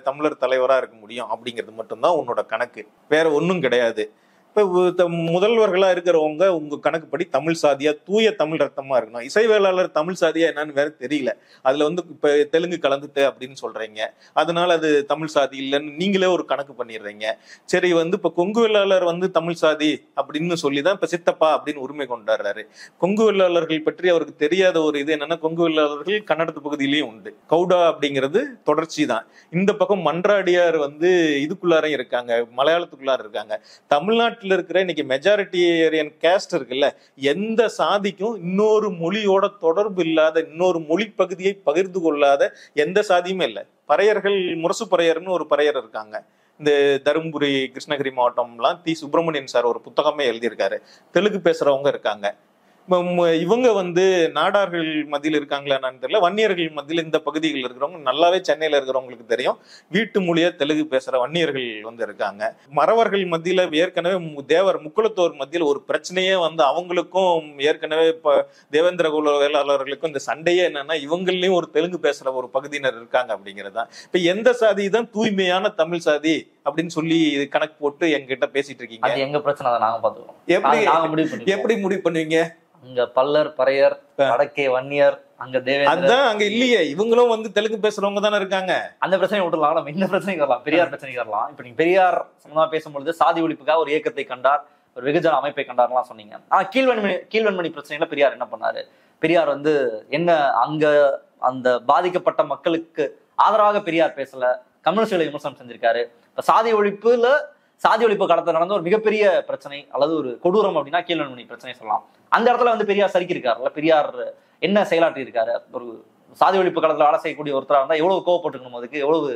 தமிழர் தலைவரா இருக்க முடியும் அப்படிங்கிறது மட்டும்தான் உன்னோட கணக்கு, வேற ஒன்னும் கிடையாது. இப்ப முதல்வர்களா இருக்கிறவங்க உங்க கணக்குப்படி தமிழ் சாதியா, தூய தமிழ் ரத்தமா இருக்கணும். இசைவேளாளர் தமிழ் சாதியா என்னன்னு வேற தெரியல. அதுல வந்து இப்ப தெலுங்கு கலந்துட்டு அப்படின்னு சொல்றீங்க, அதனால அது தமிழ் சாதி இல்லைன்னு நீங்களே ஒரு கணக்கு பண்ணிடுறீங்க. சரி, வந்து இப்ப கொங்கு வேளாளர் வந்து தமிழ் சாதி அப்படின்னு சொல்லிதான் இப்ப சித்தப்பா அப்படின்னு உரிமை கொண்டாடுறாரு. கொங்கு வேளாளர்கள் பற்றி அவருக்கு தெரியாத ஒரு இது என்னன்னா, கொங்கு வேளாளர்கள் கன்னடத்து பகுதியிலயும் உண்டு. கவுடா அப்படிங்கிறது தொடர்ச்சி தான். இந்த பக்கம் மன்றாடியார் வந்து இதுக்குள்ளார இருக்காங்க, மலையாளத்துக்குள்ளார இருக்காங்க. தமிழ்நாட்டில் இருக்கிற இன்னைக்கு மெஜாரிட்டியன் கேஸ்ட் இருக்குல்ல, எந்த சாதிக்கும் இன்னொரு மொழியோட தொடர்பு இல்லாத, இன்னொரு மொழி பகுதியை பகிர்ந்து கொள்ளாத எந்த சாதியுமே இல்லை. பறையர்கள், முரசு பறையர்னு ஒரு பறையர் இருக்காங்க. இந்த தருமபுரி, கிருஷ்ணகிரி மாவட்டம்லாம் தி சுப்பிரமணியன் சார் ஒரு புத்தகமே எழுதியிருக்காரு. தெலுங்கு பேசுறவங்க இருக்காங்க. இவங்க வந்து நாடார்கள் மத்தியில் இருக்காங்களான்னு தெரியல, வன்னியர்கள் மத்தியில் இந்த பகுதிகளில் இருக்கிறவங்க நல்லாவே சென்னையில இருக்கிறவங்களுக்கு தெரியும், வீட்டு மொழியா தெலுங்கு பேசுற வன்னியர்கள் வந்து இருக்காங்க. மறவர்கள் மத்தியில ஏற்கனவே தேவர் முக்குளத்தோர் மத்தியில் ஒரு பிரச்சனையே வந்து அவங்களுக்கும் ஏற்கனவே இப்ப தேவேந்திர குல வேளாளர்களுக்கும் இந்த சண்டையே என்னன்னா, இவங்களையும் ஒரு தெலுங்கு பேசுற ஒரு பகுதியினர் இருக்காங்க அப்படிங்கிறதுதான். இப்ப எந்த சாதி தான் தூய்மையான தமிழ் சாதி அப்படின்னு சொல்லி கணக்கு போட்டு எங்கிட்ட பேசிட்டு இருக்கீங்க? எங்க பிரச்சனை அதை நாங்க பாத்துக்கிறோம். எப்படி முடிவு பண்ணுவீங்க? அங்க பல்லர், பறையர், வடக்கே வன்னியர், அங்க தேவேந்திர, அதான் அங்க இல்லையே. இவங்களும் வந்து தெலுங்கு பேசுறவங்க தானே இருக்காங்க. அந்த பிரச்சனையை விட்டுலாம், நம்ம இந்த பிரச்சனைக்கு வரலாம், பெரியார் பிரச்சனைக்கு வரலாம். இப்ப நீங்க பெரியார் சம்பந்தமா பேசும்பொழுது சாதி ஒழிப்புக்காக ஒரு இயக்கத்தை கண்டார், ஒரு வெகுஜன அமைப்பை கண்டார்லாம் சொன்னீங்க. ஆனா கீழ்வன்மணி பிரச்சனையில பெரியார் என்ன பண்ணாரு? பெரியார் வந்து என்ன அங்க அந்த பாதிக்கப்பட்ட மக்களுக்கு ஆதரவாக பெரியார் பேசல, கம்யூனிஸ்டுகளை விமர்சனம் செஞ்சிருக்காரு. இப்ப சாதி ஒழிப்பு காலத்துல நடந்த ஒரு மிகப்பெரிய பிரச்சனை அல்லது ஒரு கொடூரம் அப்படின்னா கீழ்வன்மணி பிரச்சனை சொல்லலாம். அந்த இடத்துல வந்து பெரியார் சறுக்கி இருக்காருல்ல, பெரியார் என்ன செயலாற்றி இருக்காரு? ஒரு சாதி ஒழிப்பு காலத்துல வேலை செய்யக்கூடிய ஒருத்தரா இருந்தா எவ்வளவு கோவப்பட்டுக்கணும், அதுக்கு எவ்வளவு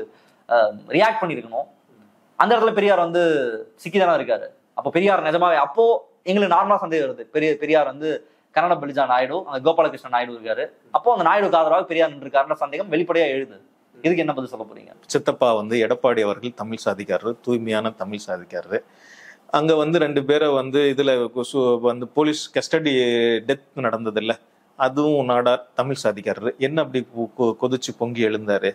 ரியாக்ட் பண்ணிருக்கணும். அந்த இடத்துல பெரியார் வந்து சிக்கிதானா இருக்காரு. அப்போ பெரியார் நிஜமாவே, அப்போ எங்களுக்கு நார்மலா சந்தேகம் வருது, பெரியார் வந்து கன்னட பலிஜா நாயுடு, அங்க கோபாலகிருஷ்ணன் நாயுடு இருக்காரு, அப்போ அந்த நாயுடுக்கு ஆதரவாக பெரியார் நின்று இருக்காருன்ற சந்தேகம் வெளிப்படையா எழுது. இதுக்கு என்ன பதில் சொல்ல போறீங்க? சித்தப்பா வந்து எடப்பாடி அவர்கள் தமிழ் சாதிக்காரரு, தூய்மையான தமிழ் சாதிக்காரரு. அங்க வந்து 2 பேரை வந்து இதுல வந்து போலீஸ் கஸ்டடி டெத் நடந்தது இல்ல, அதுவும் நாடார் தமிழ் சாதிக்காரரு. என்ன அப்படி கொதிச்சு பொங்கி எழுந்தாரு?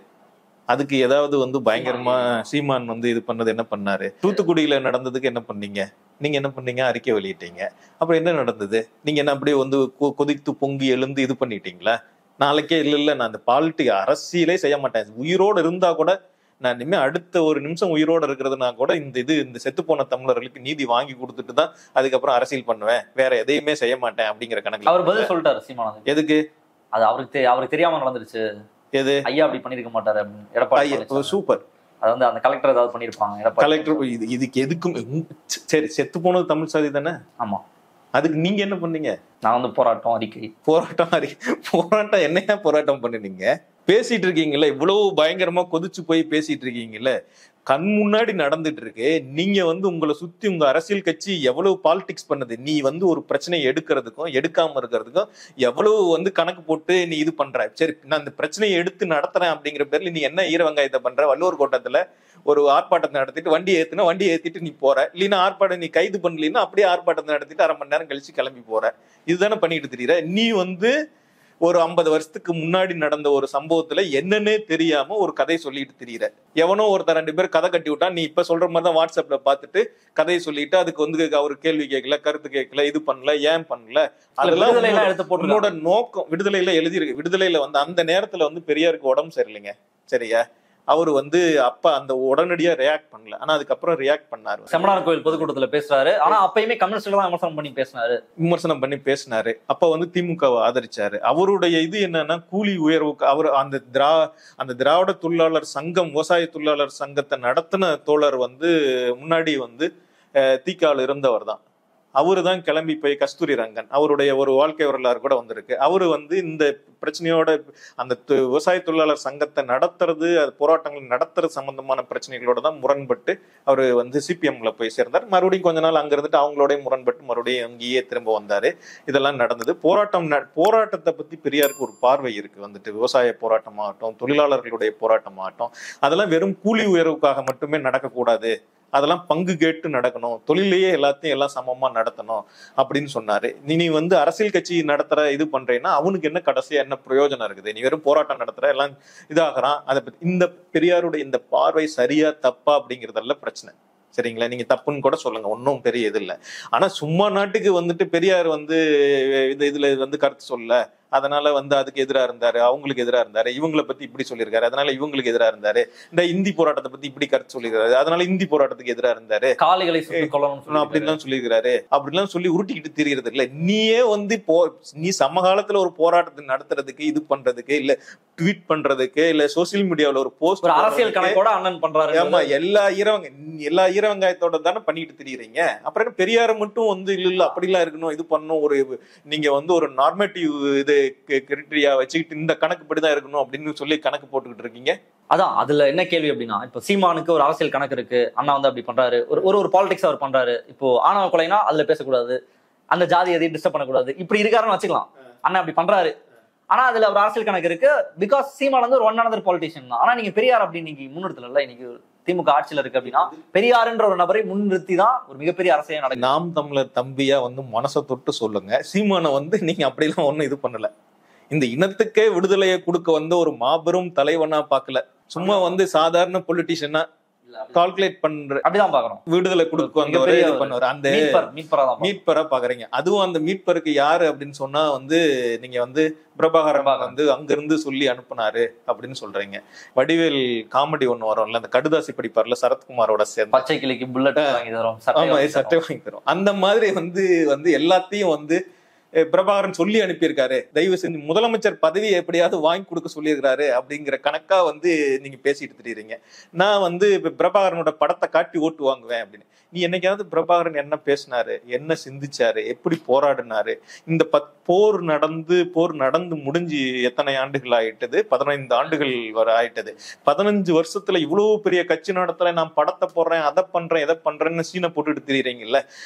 அதுக்கு ஏதாவது வந்து பயங்கரமா சீமான் வந்து இது பண்ணது என்ன பண்ணாரு? தூத்துக்குடியில நடந்ததுக்கு என்ன பண்ணீங்க? நீங்க என்ன பண்ணீங்க? அறிக்கை வெளியிட்டீங்க. அப்புறம் என்ன நடந்தது? நீங்க என்ன அப்படியே வந்து கொதித்து பொங்கி எழுந்து இது பண்ணிட்டீங்களா? நாளைக்கே இல்ல நான் அந்த பாலிட்டிக் அரசியலே செய்ய மாட்டேன், உயிரோடு இருந்தா கூட நான் இனிமே அடுத்த ஒரு நிமிஷம் உயிரோடு இருக்கிறதுனா கூட இந்த செத்து போன தமிழர்களுக்கு நீதி வாங்கி கொடுத்துட்டு தான் அதுக்கப்புறம் அரசியல் பண்ணுவேன், வேற எதையுமே செய்ய மாட்டேன் அப்படிங்கிற கணக்கு அவர் பதில் சொல்லிட்டாரு சீமான். எதுக்கு? அது அவருக்கு தெரியாம நடந்துருச்சு. எது? ஐயா அப்படி பண்ணிருக்க மாட்டாரு எடப்பாடி. சூப்பர். அது வந்து அந்த கலெக்டர் ஏதாவது பண்ணிருப்பாங்க. கலெக்டர் இதுக்கு எதுக்கும் சரி, செத்து போனது தமிழ் சாதி தானே? ஆமா. அதுக்கு நீங்க என்ன பண்ணீங்க? நான் வந்து போராட்டம் என்னையா போராட்டம் பண்ணுனீங்க? பேசிட்டு இருக்கீங்கல்ல, இவ்வளவு பயங்கரமா கொதிச்சு போய் பேசிட்டு இருக்கீங்கல்ல, கண் முன்னாடி நடந்துட்டு இருக்கு. நீங்க வந்து உங்களை சுத்தி உங்க அரசியல் கட்சி எவ்வளவு பாலிடிக்ஸ் பண்ணுது, நீ வந்து ஒரு பிரச்சனையை எடுக்கிறதுக்கும் எடுக்காம இருக்கிறதுக்கும் எவ்வளவு வந்து கணக்கு போட்டு நீ இது பண்ற. சரி, நான் இந்த பிரச்சனையை எடுத்து நடத்துறேன் அப்படிங்கிற பேர்ல நீ என்ன ஈர வெங்காயத்தை பண்ற? வள்ளுவர் கோட்டத்துல ஒரு ஆர்ப்பாட்டத்தை நடத்திட்டு வண்டி ஏத்திட்டு நீ போற, இல்லைன்னா ஆர்ப்பாட்டம் நீ கைது பண்ணலன்னா அப்படியே ஆர்ப்பாட்டத்தை நடத்திட்டு 1/2 மணி நேரம் கழிச்சு கிளம்பி போற. இதுதானே பண்ணிட்டு தெரியற. நீ வந்து ஒரு 50 வருஷத்துக்கு முன்னாடி நடந்த ஒரு சம்பவத்துல என்னன்னே தெரியாம ஒரு கதை சொல்லிட்டு தெரியற. எவனோ ஒருத்தர் 2 பேர் கதை கட்டி விட்டா, நீ இப்ப சொல்ற மாதிரிதான் வாட்ஸ்அப்ல பாத்துட்டு கதையை சொல்லிட்டு அதுக்கு வந்து அவரு கேள்வி கேட்கல, கருத்து கேட்கல, இது பண்ணல, ஏன் பண்ணல, அதெல்லாம் உன்னோட நோக்கம். விடுதலையில எழுதியிருக்கு. விடுதலையில வந்து அந்த நேரத்துல வந்து பெரியாருக்கு உடம்பு சரியில்லைங்க, சரியா? அவரு வந்து அப்ப அந்த உடனடியா ரியாக்ட் பண்ணல, ஆனா அதுக்கப்புறம் ரியாக்ட் பண்ணாரு. செம்மனார் கோயில் பொதுக்கூட்டத்துல பேசுறாரு. ஆனா அப்பயுமே கம்யூனிஸ்ட்ல தான் விமர்சனம் பண்ணி பேசினாரு. அப்ப வந்து திமுகவை ஆதரிச்சாரு. அவருடைய இது என்னன்னா, கூலி உயர்வுக்கு அவர் அந்த திராவிட தொழிலாளர் சங்கம், விவசாய தொழிலாளர் சங்கத்தை நடத்தின தோழர் வந்து முன்னாடி வந்து தீக்கால இருந்தவர் தான். அவரு தான் கிளம்பி போய் கஸ்தூரி ரங்கன், அவருடைய ஒரு வாழ்க்கை வரலாறு கூட வந்திருக்கு. அவரு வந்து இந்த பிரச்சனையோட அந்த விவசாய தொழிலாளர் சங்கத்தை நடத்துறது, அது போராட்டங்கள் நடத்துறது சம்பந்தமான பிரச்சனைகளோட தான் முரண்பட்டு அவரு வந்து சிபிஎம்ல போய் சேர்ந்தார். மறுபடியும் கொஞ்ச நாள் அங்க இருந்துட்டு அவங்களோட முரண்பட்டு மறுபடியும் அங்கேயே திரும்ப வந்தாரு. இதெல்லாம் நடந்தது. போராட்டத்தை பத்தி பெரியாருக்கு ஒரு பார்வை இருக்கு. வந்துட்டு விவசாய போராட்டமாகட்டும், தொழிலாளர்களுடைய போராட்டமாகட்டும், அதெல்லாம் வெறும் கூலி உயர்வுக்காக மட்டுமே நடக்கக்கூடாது, அதெல்லாம் பங்கு கேட்டு நடக்கணும், தொழிலையே எல்லாத்தையும் எல்லாம் சமமா நடத்தணும் அப்படின்னு சொன்னாரு. நீ வந்து அரசியல் கட்சி நடத்துற இது பண்றேன்னா அவனுக்கு என்ன கடைசியா என்ன பிரயோஜனம் இருக்குது? நீ வெறும் போராட்டம் நடத்துற, எல்லாம் இதாகிறான். அதை பத்தி இந்த பெரியாருடைய இந்த பார்வை சரியா தப்பா அப்படிங்கறதெல்லாம் பிரச்சனை, சரிங்களா? நீங்க தப்புன்னு கூட சொல்லுங்க, ஒன்றும் பெரிய இது இல்லை. ஆனா சும்மா நாட்டுக்கு வந்துட்டு பெரியார் வந்து இதுல வந்து கருத்து சொல்ல, அதனால வந்து அதுக்கு எதிராக இருந்தாரு, அவங்களுக்கு எதிராக இருந்தாரு, இவங்களை பத்தி இப்படி சொல்லியிருக்காரு, அதனால இவங்களுக்கு எதிராக இருந்தாரு, இந்த இந்தி போராட்டத்தை பத்தி இப்படி கருத்து சொல்லியிருக்காரு, அதனால இந்தி போராட்டத்துக்கு எதிராக இருந்தாரு, காளிகளை சுட்டுக் கொல்லணும் அப்படின்லாம் சொல்லியிருக்காரு, அப்படின்லாம் சொல்லி உருட்டிக்கிட்டு தெரியறது இல்ல. நீயே வந்து நீ சமகாலத்துல ஒரு போராட்டத்தை நடத்துறதுக்கு, இது பண்றதுக்கு, இல்ல ட்வீட் பண்றதுக்கு, இல்ல சோசியல் மீடியாவில் ஒரு போஸ்ட், ஒரு அரசியல் கணக்கோட அண்ணன் பண்றாரு. ஆமா, எல்லா ஈர வெங்காயத்தோட தானே பண்ணிட்டு திரியுறீங்க. அப்புறம் பெரியார மட்டும் வந்து இல்ல அப்படிலாம் இருக்கணும், இது பண்ணணும், ஒரு நீங்க வந்து ஒரு நார்மேட்டிவ் இது கிரைட்டீரியா வச்சுக்கிட்டு இந்த கணக்குப்படிதான் இருக்கணும் அப்படின்னு சொல்லி கணக்கு போட்டுக்கிட்டு இருக்கீங்க. அதான் அதுல என்ன கேள்வி அப்படின்னா, இப்ப சீமானுக்கு ஒரு அரசியல் கணக்கு இருக்கு, அண்ணா வந்து அப்படி பண்றாரு, ஒரு பாலிடிக்ஸ் அவர் பண்றாரு. இப்போ ஆணவ கொலைனா அதுல பேசக்கூடாது, அந்த ஜாதி எதையும் டிஸ்டர்ப் பண்ணக்கூடாது, இப்படி இருக்காருன்னு வச்சுக்கலாம். அண்ணா அப்படி பண்றாரு, ஆனா அதுல ஒரு அரசியல் கணக்கு இருக்கு. பிகாஸ் சீமான் வந்து ஒரு ஒன் அனதர் பாலிட்டிஷியன் தான். ஆனா நீங்க பெரியார் அப்படி நீங்க முன்னிறுத்தல. இன்னைக்கு திமுக ஆட்சியில இருக்கு அப்படின்னா பெரியாருன்ற ஒரு நபரை முன்னிறுத்தி தான் ஒரு மிகப்பெரிய அரசியல் நடக்கும். நாம் தமிழர் தம்பியா வந்து மனசை தொட்டு சொல்லுங்க, சீமானை வந்து நீங்க அப்படிலாம் ஒண்ணும் இது பண்ணல. இந்த இனத்துக்கே விடுதலையை கொடுக்க வந்து ஒரு மாபெரும் தலைவனா பார்க்கல, சும்மா வந்து சாதாரண பொலிட்டிஷியனா கால்குலேட் பண்ற அப்படிதான் பாக்குறோம். விடுதலை கொடுக்க அந்த மீட்பரா பாக்குறீங்க. அதுவும் அந்த மீட்பருக்கு யாரு அப்படின்னு சொன்னா வந்து நீங்க வந்து பிரபாகரன் வந்து அங்க இருந்து சொல்லி அனுப்புனாரு அப்படின்னு சொல்றீங்க. வடிவேல் காமெடி ஒண்ணு வரும்ல, அந்த கடுதாசி படிப்பார்ல சரத்குமாரோட சேர்ந்து, பச்சை கிளிக்கு புல்லட் வாங்கி தரும், சட்டை வாங்கி தரும், அந்த மாதிரி வந்து எல்லாத்தையும் வந்து பிரபாகரன் சொல்லி அனுப்பியிருக்காரு, தயவு செஞ்சு முதலமைச்சர் பதவியை எப்படியாவது வாங்கி கொடுக்க சொல்லியிருக்காரு அப்படிங்கிற கணக்கா வந்து நீங்க பேசிட்டு தெரியுறீங்க. நான் வந்து இப்ப பிரபாகரனோட படத்தை காட்டி ஓட்டு வாங்குவேன் அப்படின்னு. நீ என்னைக்காவது பிரபாகரன் என்ன பேசினாரு, என்ன சிந்திச்சாரு, எப்படி போராடினாரு? இந்த போர் நடந்து முடிஞ்சு எத்தனை ஆண்டுகள் ஆயிட்டது? 15 ஆண்டுகள் வரை ஆயிட்டது. 15 வருஷத்துல இவ்வளவு பெரிய கட்சி நடத்தல, நான் படத்தை போடுறேன், அதை பண்றேன், எதை பண்றேன்னு சீனை போட்டுட்டு தெரியுறீங்கல்ல.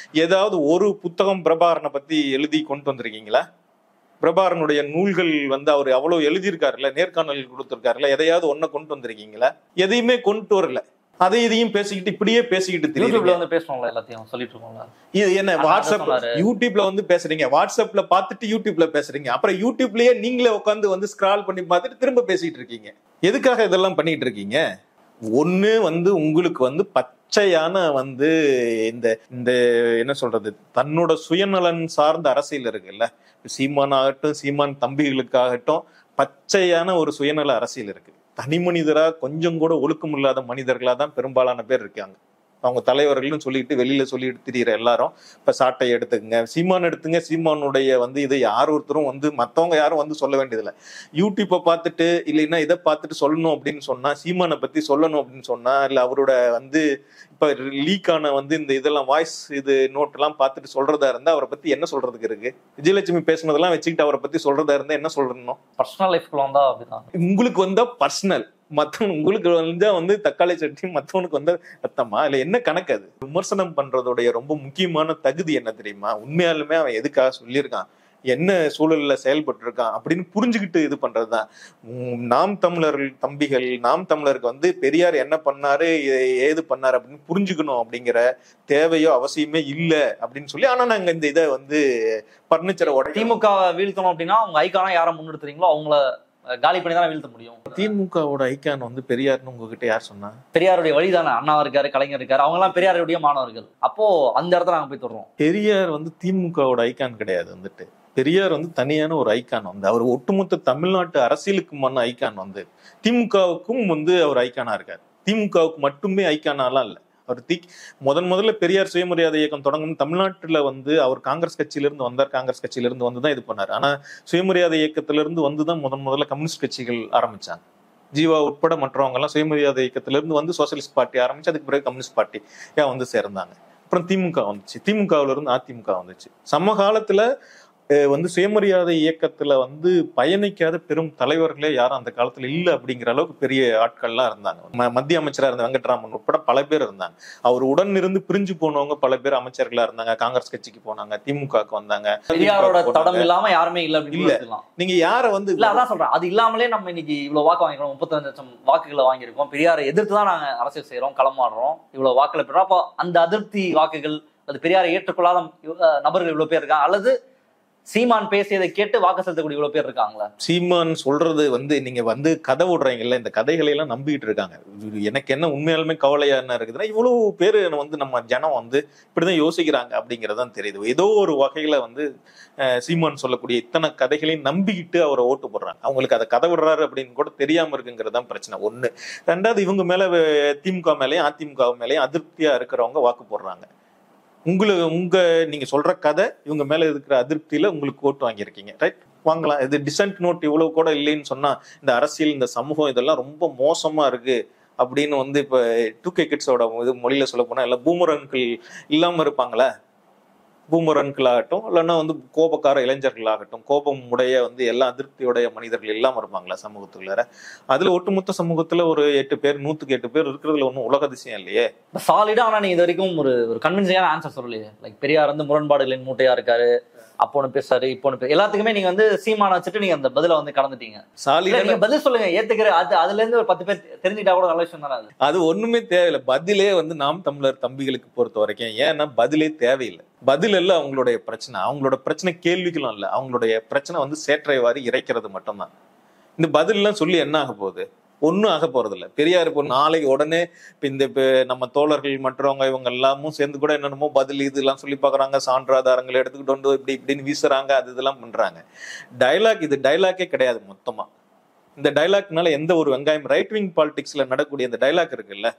ஏதாவது ஒரு புத்தகம் பிரபாகரனை பத்தி எழுதி கொண்டு வந்திருக்கீங்களா? பிரபாகரனுடைய நூல்கள் வந்து அவர் அவ்வளவு எழுதியிருக்காருல்ல, நேர்காணல் கொடுத்திருக்காருல்ல, எதையாவது ஒன்ன கொண்டு வந்திருக்கீங்களா? எதையுமே கொண்டு வரல. அதை இதையும் பேசிக்கிட்டு இப்படியே பேசிக்கிட்டு தெரியும். பேசுவாங்களா, எல்லாத்தையும் சொல்லிட்டு இருக்கோங்களா? இது என்ன வாட்ஸ்அப் யூடியூப்ல வந்து பேசுறீங்க, வாட்ஸ்அப்ல பார்த்துட்டு யூடியூப்ல பேசுறீங்க, அப்புறம் யூடியூப்லயே நீங்களே உட்காந்து வந்து ஸ்க்ரால் பண்ணி பார்த்துட்டு திரும்ப பேசிட்டு இருக்கீங்க. எதுக்காக இதெல்லாம் பண்ணிட்டு இருக்கீங்க? ஒண்ணு வந்து உங்களுக்கு வந்து பச்சையான வந்து இந்த இந்த என்ன சொல்றது, தன்னோட சுயநலன் சார்ந்த அரசியல் இருக்குல்ல, சீமான் ஆகட்டும், சீமான் தம்பிகளுக்காகட்டும், பச்சையான ஒரு சுயநல அரசியல் இருக்கு. தனி மனிதரா கொஞ்சம் கூட ஒழுக்கம் இல்லாத மனிதர்களா தான் பெரும்பாலான பேர் இருக்காங்க. அவங்க தலைவர்கள்னு சொல்லிட்டு வெளியில சொல்லிட்டு திரியிற எல்லாரும் இப்ப சாட்டை எடுத்துக்கங்க, சீமான் எடுத்துங்க. சீமானுடைய வந்து இதை யார் ஒருத்தரும் வந்து மத்தவங்க யாரும் வந்து சொல்ல வேண்டியதில்லை. யூடியூப்பை பார்த்துட்டு இல்லைன்னா இதை பார்த்துட்டு சொல்லணும் அப்படின்னு சொன்னா, சீமானை பத்தி சொல்லணும் அப்படின்னு சொன்னா, இல்ல அவரோட வந்து இப்ப லீக் ஆன வந்து இந்த இதெல்லாம் வாய்ஸ் இது நோட் எல்லாம் பார்த்துட்டு சொல்றதா இருந்தா அவரை பத்தி என்ன சொல்றதுக்கு இருக்கு? விஜயலட்சுமி பேசுனதெல்லாம் வச்சுக்கிட்டு அவரை பத்தி சொல்றதா இருந்தா என்ன சொல்றணும்? பர்சனல் லைஃப்குள்ள வந்தா அப்படிதான். உங்களுக்கு வந்தா பர்சனல், மத்தவன் உங்களுக்கு வந்தா வந்து தக்காளி சட்னி, மத்தவனுக்கு வந்தா ரத்தமா? இல்ல என்ன கணக்கு? அது விமர்சனம் பண்றதோடைய ரொம்ப முக்கியமான தகுதி என்ன தெரியுமா? உண்மையாலுமே அவன் எதுக்காக சொல்லியிருக்கான், என்ன சூழல்ல செயல்பட்டு இருக்கான் அப்படின்னு புரிஞ்சுக்கிட்டு இது பண்றதுதான். நாம் தமிழர் தம்பிகள், நாம் தமிழருக்கு வந்து பெரியார் என்ன பண்ணாரு, ஏது பண்ணாரு அப்படின்னு புரிஞ்சுக்கணும் அப்படிங்கிற தேவையோ அவசியமே இல்லை அப்படின்னு சொல்லி. ஆனா நாங்க இந்த இதை வந்து பர்னிச்சரை திமுக வீழ்த்தணும் அப்படின்னா அவங்க ஐக்கானா யாரை முன்னெடுத்துறீங்களோ அவங்கள காலி பண்ணி தான் வீழ்த்த முடியும். திமுகவோட ஐக்கான் வந்து பெரியார்னு உங்ககிட்ட யார் சொன்னா? பெரியாருடைய வழிதானே, அண்ணா இருக்காரு, கலைஞர் இருக்காரு, அவங்க எல்லாம் பெரியாருடைய மாணவர்கள். அப்போ அந்த இடத்துல நாங்க போய் தொடரோம். பெரியார் வந்து திமுகவோட ஐக்கான் கிடையாது. வந்துட்டு பெரியார் வந்து தனியான ஒரு ஐக்கான் வந்து, அவர் ஒட்டுமொத்த தமிழ்நாட்டு அரசியலுக்குமான ஐக்கான் வந்து. திமுகவுக்கும் வந்து அவர் ஐக்கானா இருக்காரு, திமுகவுக்கு மட்டுமே ஐக்கானாலாம் இல்லை. அவர் முதல்ல பெரியார் சுயமரியாதை இயக்கம் தொடங்கணும் தமிழ்நாட்டுல வந்து அவர் காங்கிரஸ் கட்சியிலிருந்து வந்தார், காங்கிரஸ் கட்சியிலிருந்து வந்துதான் இது பண்ணாரு. ஆனா சுயமரியாதை இயக்கத்திலிருந்து வந்துதான் முதல்ல கம்யூனிஸ்ட் கட்சிகள் ஆரம்பிச்சாங்க. ஜீவா உட்பட மற்றவங்க எல்லாம் சுயமரியாதை இயக்கத்திலிருந்து வந்து சோசியலிஸ்ட் பார்ட்டி ஆரம்பிச்சு, அதுக்கு பிறகு கம்யூனிஸ்ட் பார்ட்டி வந்து சேர்ந்தாங்க. அப்புறம் திமுக வந்துச்சு, திமுகவுல இருந்து அதிமுக வந்துச்சு. சமகாலத்துல வந்து சுயமரியாதை இயக்கத்துல வந்து பயணிக்காத பெரும் தலைவர்களே யாரும் அந்த காலத்துல இல்ல அப்படிங்கிற அளவுக்கு பெரிய ஆட்கள்லாம் இருந்தாங்க. மத்திய அமைச்சரா இருந்த வெங்கட்ராமன் உட்பட பல பேர் இருந்தாங்க. அவர் உடன் இருந்து பிரிஞ்சு போனவங்க பல பேர் அமைச்சர்களா இருந்தாங்க. காங்கிரஸ் கட்சிக்கு போனாங்க, திமுகவுக்கு வந்தாங்க. பெரியாரோட தடம் இல்லாம யாருமே இல்ல. நீங்க யார வந்து இல்ல அதான் சொல்றேன், அது இல்லாமலே நம்ம இன்னைக்கு இவ்வளவு வாக்கு வாங்கிக்கிறோம், 35 லட்சம் வாக்குகளை வாங்கியிருக்கோம். பெரியாரை எதிர்த்து தான் நாங்க அரசியல் செய்யறோம், களமாடுறோம், இவ்வளவு வாக்குகளை பெறோம். அப்போ அந்த அதிருப்தி வாக்குகள், அது பெரியாரை ஏற்றுக்கொள்ளாத நபர்கள் இவ்வளவு பேர் இருக்காங்க, அல்லது சீமான் பேசியதை கேட்டு வாக்கு செலுத்தக்கூடிய இவ்வளவு பேர் இருக்காங்களா? சீமான் சொல்றது நீங்க கதை விடுறீங்கல்ல, இந்த கதைகளை எல்லாம் நம்பிக்கிட்டு இருக்காங்க. எனக்கு என்ன உண்மையாலுமே கவலையா என்ன இருக்குதுன்னா, இவ்வளவு பேரு நம்ம ஜனம் இப்படிதான் யோசிக்கிறாங்க அப்படிங்கறதான் தெரியுது. ஏதோ ஒரு வகையில சீமான் சொல்லக்கூடிய இத்தனை கதைகளையும் நம்பிக்கிட்டு அவரை ஓட்டு போடுறாங்க. அவங்களுக்கு அதை கதை விடுறாரு அப்படின்னு கூட தெரியாம இருக்குங்கிறதான் பிரச்சனை ஒண்ணு. ரெண்டாவது, இவங்க மேல திமுக மேலேயும் அதிமுக மேலேயும் அதிருப்தியா இருக்கிறவங்க வாக்கு போடுறாங்க. நீங்க சொல்ற கதை இவங்க மேல இருக்கிற அதிருப்தியில உங்களுக்கு ஓட்டு வாங்கியிருக்கீங்க, ரைட், வாங்கலாம். இது டிசன்ட் நோட் இவ்வளவு கூட இல்லைன்னு சொன்னா இந்த அரசியல், இந்த சமூகம் இதெல்லாம் ரொம்ப மோசமா இருக்கு அப்படின்னு இப்ப 2K கிட்ஸோட மொழியில சொல்ல போனா எல்லாம் பூமர் அங்கிள் இல்லாம இருப்பாங்களே, பூமர் அங்கிள் ஆகட்டும், இல்லைன்னா கோபக்கார இளைஞர்கள் ஆகட்டும், கோபம் உடைய எல்லா அதிருப்தியுடைய மனிதர்கள் இல்லாம இருப்பாங்களா சமூகத்துக்குள்ள? அதுல ஒட்டுமொத்த சமூகத்துல ஒரு 8 பேர் 108 பேர் இருக்கிறதுல ஒன்றும் உலக அதிசயம் இல்லையே. சாலிடா. ஆனா நீங்க இது வரைக்கும் ஒரு கன்வின்சிங்கான ஆன்சர் சொல்லலையே. லைக் பெரியார் முரண்பாடுகளின் மூட்டையா இருக்காரு, அப்போ ஒண்ணு பேசாரு, இப்போ ஒண்ணு எல்லாத்துக்குமே நீங்க சீமான வச்சுட்டு நீங்க அந்த பதில கடந்துட்டீங்க. சாலிடா நீங்க பதில் சொல்லுங்க, ஏத்துக்கிற. அதுல இருந்து ஒரு 10 பேர் தெரிஞ்சுட்டா கூட நல்ல விஷயம் தானே. அது ஒண்ணுமே தேவையில்லை. பதிலே நாம் தமிழர் தம்பிகளுக்கு பொறுத்த வரைக்கும் ஏன்னா பதிலே தேவையில்லை. பதில் இல்ல அவங்களுடைய பிரச்சனை. அவங்களோட பிரச்சனை கேள்விகளும் இல்ல, அவங்களுடைய பிரச்சனை சேற்றை வாரி இறைக்கிறது மட்டும்தான். இந்த பதில் எல்லாம் சொல்லி என்ன ஆக போகுது? ஒன்னும் ஆக போறது இல்ல. பெரியார் இப்போ நாளைக்கு உடனே நம்ம தோழர்கள் மற்றவங்க இவங்க எல்லாமும் சேர்ந்து கூட என்னென்னமோ பதில் இதெல்லாம் சொல்லி பாக்குறாங்க, சான்றாதாரங்களை எடுத்துக்கிட்டு இப்படின்னு வீசுறாங்க, இதெல்லாம் பண்றாங்க. இது டைலாக்கே கிடையாது மொத்தமா. இந்த டைலாக்னால எந்த ஒரு வெங்காயம் ரைட் விங் பாலிடிக்ஸ்ல நடக்கக்கூடிய இந்த டைலாக் இருக்குல்ல,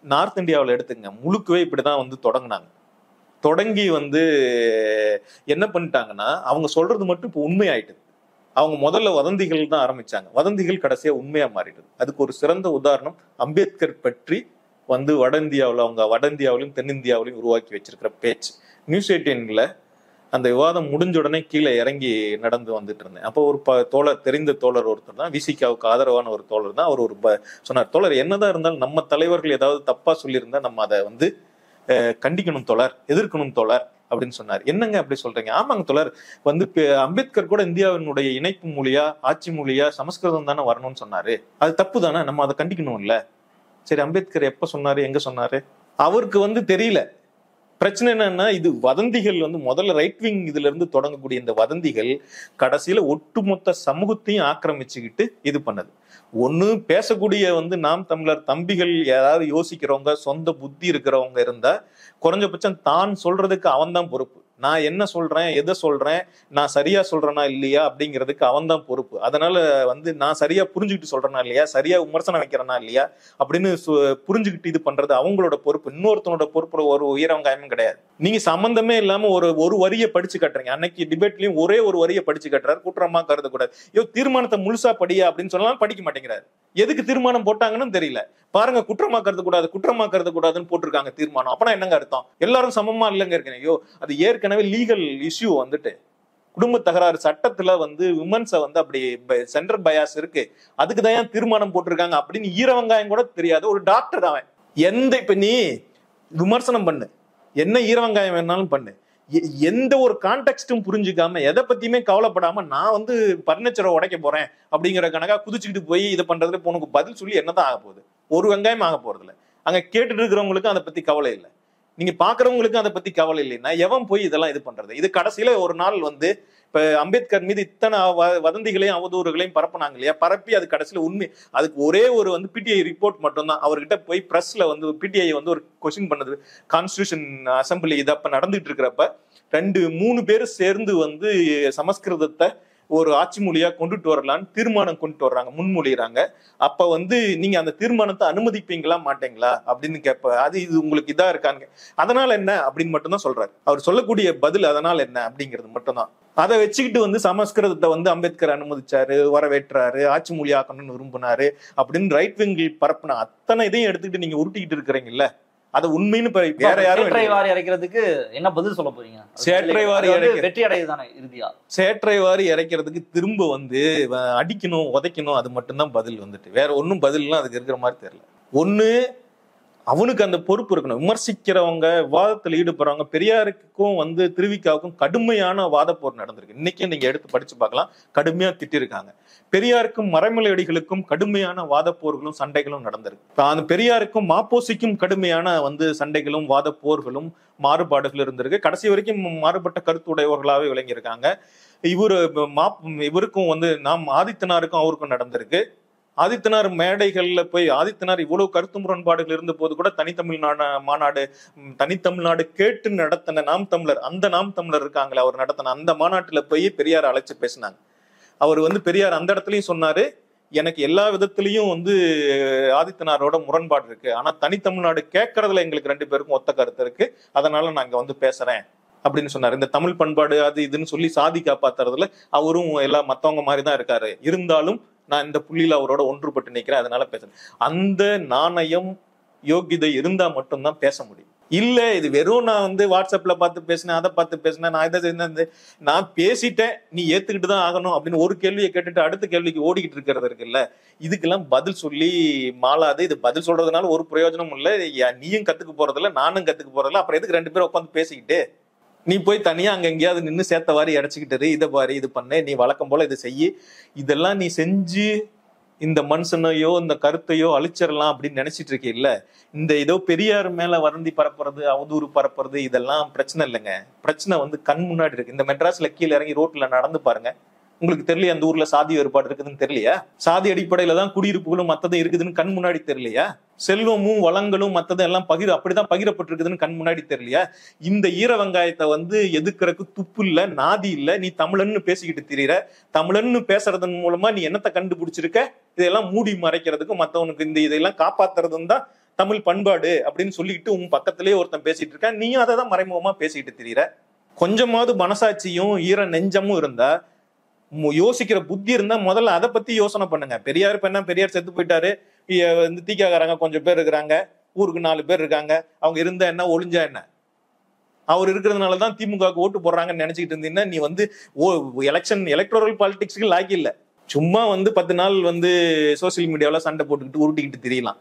நார்த் இந்தியாவில் எடுத்துங்க, முழுக்கவே இப்படிதான் தொடங்கினாங்க. தொடங்கி என்ன பண்ணிட்டாங்கன்னா, அவங்க சொல்றது மட்டும் இப்போ உண்மையாயிட்டு. அவங்க முதல்ல வதந்திகள் தான் ஆரம்பிச்சாங்க, வதந்திகள் கடைசியா உண்மையா மாறிடுது. அதுக்கு ஒரு சிறந்த உதாரணம் அம்பேத்கர் பற்றி வட இந்தியாவிலும் தென்னிந்தியாவிலும் உருவாக்கி வச்சிருக்கிற பேச்சு. நியூஸ் 18ல அந்த விவாதம் முடிஞ்ச உடனே கீழே இறங்கி நடந்து வந்துட்டு இருந்தேன். அப்போ ஒரு தெரிந்த தோழர் ஒருத்தர் தான், விசிகாவுக்கு ஆதரவான ஒரு தோழர் தான். அவர் சொன்னார், தோழர் என்னதான் இருந்தாலும் நம்ம தலைவர்கள் ஏதாவது தப்பா சொல்லியிருந்தா நம்ம அதை கண்டிக்கணும் தோழர், எதிர்க்கணும் தோழர் அப்படின்னு சொன்னார். என்னங்க அப்படி சொல்றீங்க? ஆமாங்க தோழர், அம்பேத்கர் கூட இந்தியாவினுடைய இணைப்பு மொழியா ஆட்சி மொழியா சமஸ்கிருதம் தானே வரணும்னு சொன்னாரு. அது தப்பு தானே, நம்ம அதை கண்டிக்கணும் இல்ல? சரி, அம்பேத்கர் எப்ப சொன்னாரு, எங்க சொன்னாரு? அவருக்கு தெரியல. பிரச்சனை என்னன்னா, இது வதந்திகள் முதல்ல ரைட் விங் இதுல இருந்து தொடங்கக்கூடிய இந்த வதந்திகள் கடைசியில ஒட்டுமொத்த சமூகத்தையும் ஆக்கிரமிச்சுக்கிட்டு இது பண்ணது. ஒண்ணு பேசக்கூடிய நாம் தமிழர் தம்பிகள் யாராவது யோசிக்கிறவங்க, சொந்த புத்தி இருக்கிறவங்க இருந்தா குறைஞ்சபட்சம் தான் சொல்றதுக்கு அவன் தான் பொறுப்பு. நான் என்ன சொல்றேன், எதை சொல்றேன், நான் சரியா சொல்றேனா இல்லையா அப்படிங்கிறதுக்கு அவன் தான் பொறுப்பு. அதனால நான் சரியா புரிஞ்சுக்கிட்டு சொல்றேனா இல்லையா, சரியா விமர்சனம் வைக்கிறேனா இல்லையா அப்படின்னு புரிஞ்சுக்கிட்டு இது பண்றது அவங்களோட பொறுப்பு. இன்னொருத்தனோட பொறுப்பு ஒரு உயரவங்காயமும் கிடையாது. நீங்க சம்பந்தமே இல்லாம ஒரு வரியை படிச்சு கட்டுறீங்க. அன்னைக்கு டிபேட்லயும் ஒரே ஒரு வரியை படிச்சு கட்டுறாரு, குற்றமா கருதக்கூடாது. தீர்மானத்தை முழுசா படியா அப்படின்னு சொன்னாலும் படிக்க மாட்டேங்கிறாரு. எதுக்கு தீர்மானம் போட்டாங்கன்னு தெரியல. பாருங்க, குற்றமா கருதக்கூடாதுன்னு போட்டிருக்காங்க தீர்மானம். அப்பனா என்னங்க அர்த்தம்? எல்லாரும் சமமா இல்லைங்க இருக்கேன். அது ஏற்கனவே லீகல் இஷ்யூ குடும்ப தகராறு சட்டத்துல விமன்ஸ அப்படி சென்டர் பயாஸ் இருக்கு, அதுக்குதான் தீர்மானம் போட்டிருக்காங்க அப்படின்னு ஈரவங்காயம் கூட தெரியாது ஒரு டாக்டர் அவன். இப்ப நீ விமர்சனம் பண்ணு, என்ன ஈரவங்காயம் வேணாலும் பண்ணு, எந்த ஒரு கான்டெக்ஸ்டும் புரிஞ்சுக்காம எதை பத்தியுமே கவலைப்படாம நான் பர்னிச்சரை உடைக்க போறேன் அப்படிங்கிற கணக்கா குதிச்சுக்கிட்டு போய் இதை பண்றதுல உனக்கு பதில் சொல்லி என்னதான் ஆக போகுது? ஒரு வெங்காயம் ஆக போறது இல்ல. அங்க கேட்டுட்டு இருக்கிறவங்களுக்கும் அதை பத்தி கவலை இல்லை, நீங்க பாக்குறவங்களுக்கும் அதை பத்தி கவலை இல்லைன்னா எவன் போய் இதெல்லாம் இது பண்றது? இது கடைசியில ஒரு நாள் இப்ப அம்பேத்கர் மீது இத்தனை வதந்திகளையும் அவதூறுகளையும் பரப்புனாங்க இல்லையா, பரப்பி அது கடைசியில உண்மை. அதுக்கு ஒரே ஒரு பிடிஐ ரிப்போர்ட் மட்டும்தான். அவர்கிட்ட போய் பிரஸ்ல பிடிஐ ஒரு கொஸ்டின் பண்ணது, கான்ஸ்டிடியூஷன் அசம்பிளி இது அப்ப நடந்துட்டு இருக்கிறப்ப 2-3 பேர் சேர்ந்து சமஸ்கிருதத்தை ஒரு ஆட்சி மொழியா கொண்டுட்டு வரலான்னு தீர்மானம் கொண்டுட்டு வர்றாங்க, முன்மொழிகிறாங்க. அப்ப நீங்க அந்த தீர்மானத்தை அனுமதிப்பீங்களா மாட்டீங்களா அப்படின்னு கேட்ப, அது இது உங்களுக்கு இதா இருக்காங்க, அதனால என்ன அப்படின்னு மட்டும்தான் சொல்றாரு. அவர் சொல்லக்கூடிய பதில் அதனால என்ன அப்படிங்கிறது மட்டும்தான். அதை வச்சுக்கிட்டு சமஸ்கிருதத்தை அம்பேத்கர் அனுமதிச்சாரு, வரவேற்றாரு, ஆட்சி மொழி ஆக்கணும்னு விரும்பினாரு அப்படின்னு ரைட் விங்கில் பரப்புன அத்தனை இதையும் எடுத்துக்கிட்டு நீங்க உருட்டிக்கிட்டு இருக்கிறீங்கல்ல, அது உண்மைன்னு வேற யாரும் வாரி இறைக்கிறதுக்கு என்ன பதில் சொல்ல போறீங்க? சேற்றை வாரி வெற்றி அடையுதானே இறுதியா? சேற்றை வாரி இறைக்கிறதுக்கு திரும்ப அடிக்கணும், உதைக்கணும், அது மட்டும்தான் பதில். வேற ஒன்னும் பதில்லாம் அதுக்கு இருக்கிற மாதிரி தெரியல. ஒண்ணு அவனுக்கு அந்த பொறுப்பு இருக்கணும். விமர்சிக்கிறவங்க, விவாதத்தில் ஈடுபடுறவங்க, பெரியாருக்கும் வந்து திருவிக்காவுக்கும் கடுமையான வாத போர் நடந்திருக்கு. இன்னைக்கும் நீங்க எடுத்து படிச்சு பார்க்கலாம், கடுமையா திட்டிருக்காங்க. பெரியாருக்கும் மறைமலையடிகளுக்கும் கடுமையான வாத போர்களும் சண்டைகளும் நடந்திருக்கு. அந்த பெரியாருக்கும் மாப்போசிக்கும் கடுமையான வந்து சண்டைகளும் வாத போர்களும் மாறுபாடுகள் இருந்திருக்கு. கடைசி வரைக்கும் மாறுபட்ட கருத்துடையவர்களாவே விளங்கியிருக்காங்க. இவருக்கும் வந்து நாம் ஆதித்தனாருக்கும் அவருக்கும் நடந்திருக்கு. ஆதித்தனார் மேடைகள்ல போய் ஆதித்தனார் இவ்வளவு கருத்து முரண்பாடுகள் இருந்த போது கூட தனித்தமிழ்நாடு கேட்டு நடத்தின நாம் தமிழர், அந்த நாம் தமிழர் இருக்காங்களே, அவர் நடத்தின அந்த மாநாட்டுல போய் பெரியார் அழைச்சு பேசினாங்க. அவர் வந்து பெரியார் அந்த இடத்துலயும் சொன்னாரு, எனக்கு எல்லா விதத்திலையும் வந்து ஆதித்தனாரோட முரண்பாடு இருக்கு, ஆனா தனித்தமிழ்நாடு கேட்கறதுல எங்களுக்கு 2 பேருக்கும் ஒத்த கருத்து இருக்கு, அதனால நான் இங்க வந்து பேசுறேன் அப்படின்னு சொன்னாரு. இந்த தமிழ் பண்பாடு அது இதுன்னு சொல்லி சாதி காப்பாத்துறதுல அவரும் எல்லாம் மத்தவங்க மாதிரிதான் இருக்காரு, இருந்தாலும் நான் இந்த புள்ளியில அவரோட ஒன்றுபட்டு நிற்கிறேன், அதனால பேசுறேன். அந்த நாணயம் யோகிதை இருந்தா மட்டும்தான் பேச முடியும். இல்ல இது வெறும் நான் வந்து வாட்ஸ்அப்ல பார்த்து பேசினேன், அதை பார்த்து பேசினேன், நான் இதை நான் பேசிட்டேன், நீ ஏத்துக்கிட்டு தான் ஆகணும் அப்படின்னு ஒரு கேள்வியை கேட்டுட்டு அடுத்த கேள்விக்கு ஓடிக்கிட்டு இருக்கிறது இருக்குல்ல, இதுக்கெல்லாம் பதில் சொல்லி மாளாது. இது பதில் சொல்றதுனால ஒரு பிரயோஜனமும் இல்லை, நீயும் கத்துக்க போறதில்ல, நானும் கத்துக்க போறதில்ல, அப்புறம் எதுக்கு 2 பேரும் உட்காந்து பேசிக்கிட்டு, நீ போய் தனியா அங்க எங்கேயாவது நின்று சேர்த்த வாரி அடைச்சிக்கிட்டு இதை பாரு இது பண்ண, நீ வழக்கம் போல இதை செய்யி, இதெல்லாம் நீ செஞ்சு இந்த மனுஷனையோ இந்த கருத்தையோ அழிச்சிடலாம் அப்படின்னு நினைச்சிட்டு இருக்கீல்ல. இந்த ஏதோ பெரியார் மேல வருந்தி பரப்புறது, அவதூறு பரப்புறது, இதெல்லாம் பிரச்சனை இல்லைங்க. பிரச்சனை வந்து கண் முன்னாடி இருக்கு. இந்த மெட்ராஸ்ல கீழே இறங்கி ரோட்ல நடந்து பாருங்க, உங்களுக்கு தெரியலையா அந்த ஊர்ல சாதி வேறுபாடு இருக்குதுன்னு தெரியலையா? சாதி அடிப்படையில தான் குடியிருப்புகளும் மத்ததும் இருக்குதுன்னு கண் முன்னாடி தெரியலையா? செல்வமும் வளங்களும் மத்ததும் எல்லாம் அப்படிதான் பகிரப்பட்டிருக்குதுன்னு கண் முன்னாடி தெரியலையா? இந்த ஈர வெங்காயத்தை வந்து எதுக்குறக்கு துப்பு இல்ல, நாதி இல்ல, நீ தமிழன்னு பேசிக்கிட்டு திரியிற. தமிழன்னு பேசுறதன் மூலமா நீ என்னத்தை கண்டுபிடிச்சிருக்க? இதெல்லாம் மூடி மறைக்கிறதுக்கும் மத்தவனுக்கு இந்த இதெல்லாம் காப்பாத்துறதும் தான் தமிழ் பண்பாடு அப்படின்னு சொல்லிக்கிட்டு உன் பக்கத்திலேயே ஒருத்தன் பேசிட்டு இருக்க, நீயும் அதை தான் மறைமுகமா பேசிக்கிட்டு திரியிற. கொஞ்சமாவது மனசாட்சியும் ஈர நெஞ்சமும் இருந்தா, யோசிக்கிற புத்தி இருந்தா முதல்ல அதை பத்தி யோசனை பண்ணுங்க. பெரியார் இப்ப என்ன, பெரியார் செத்து போயிட்டாரு, வந்து தீக்காக்காரங்க கொஞ்சம் பேர் இருக்கிறாங்க, ஊருக்கு 4 பேர் இருக்காங்க, அவங்க இருந்தா என்ன ஒளிஞ்சா என்ன, அவர் இருக்கிறதுனாலதான் திமுகவுக்கு ஓட்டு போடுறாங்கன்னு நினைச்சுக்கிட்டு இருந்தீங்கன்னா நீ வந்து எலக்டோரல் பாலிடிக்ஸ்க்கு லாக்கி இல்ல. சும்மா வந்து 10 நாள் வந்து சோசியல் மீடியாவில சண்டை போட்டுக்கிட்டு உருட்டிக்கிட்டு தெரியலாம்,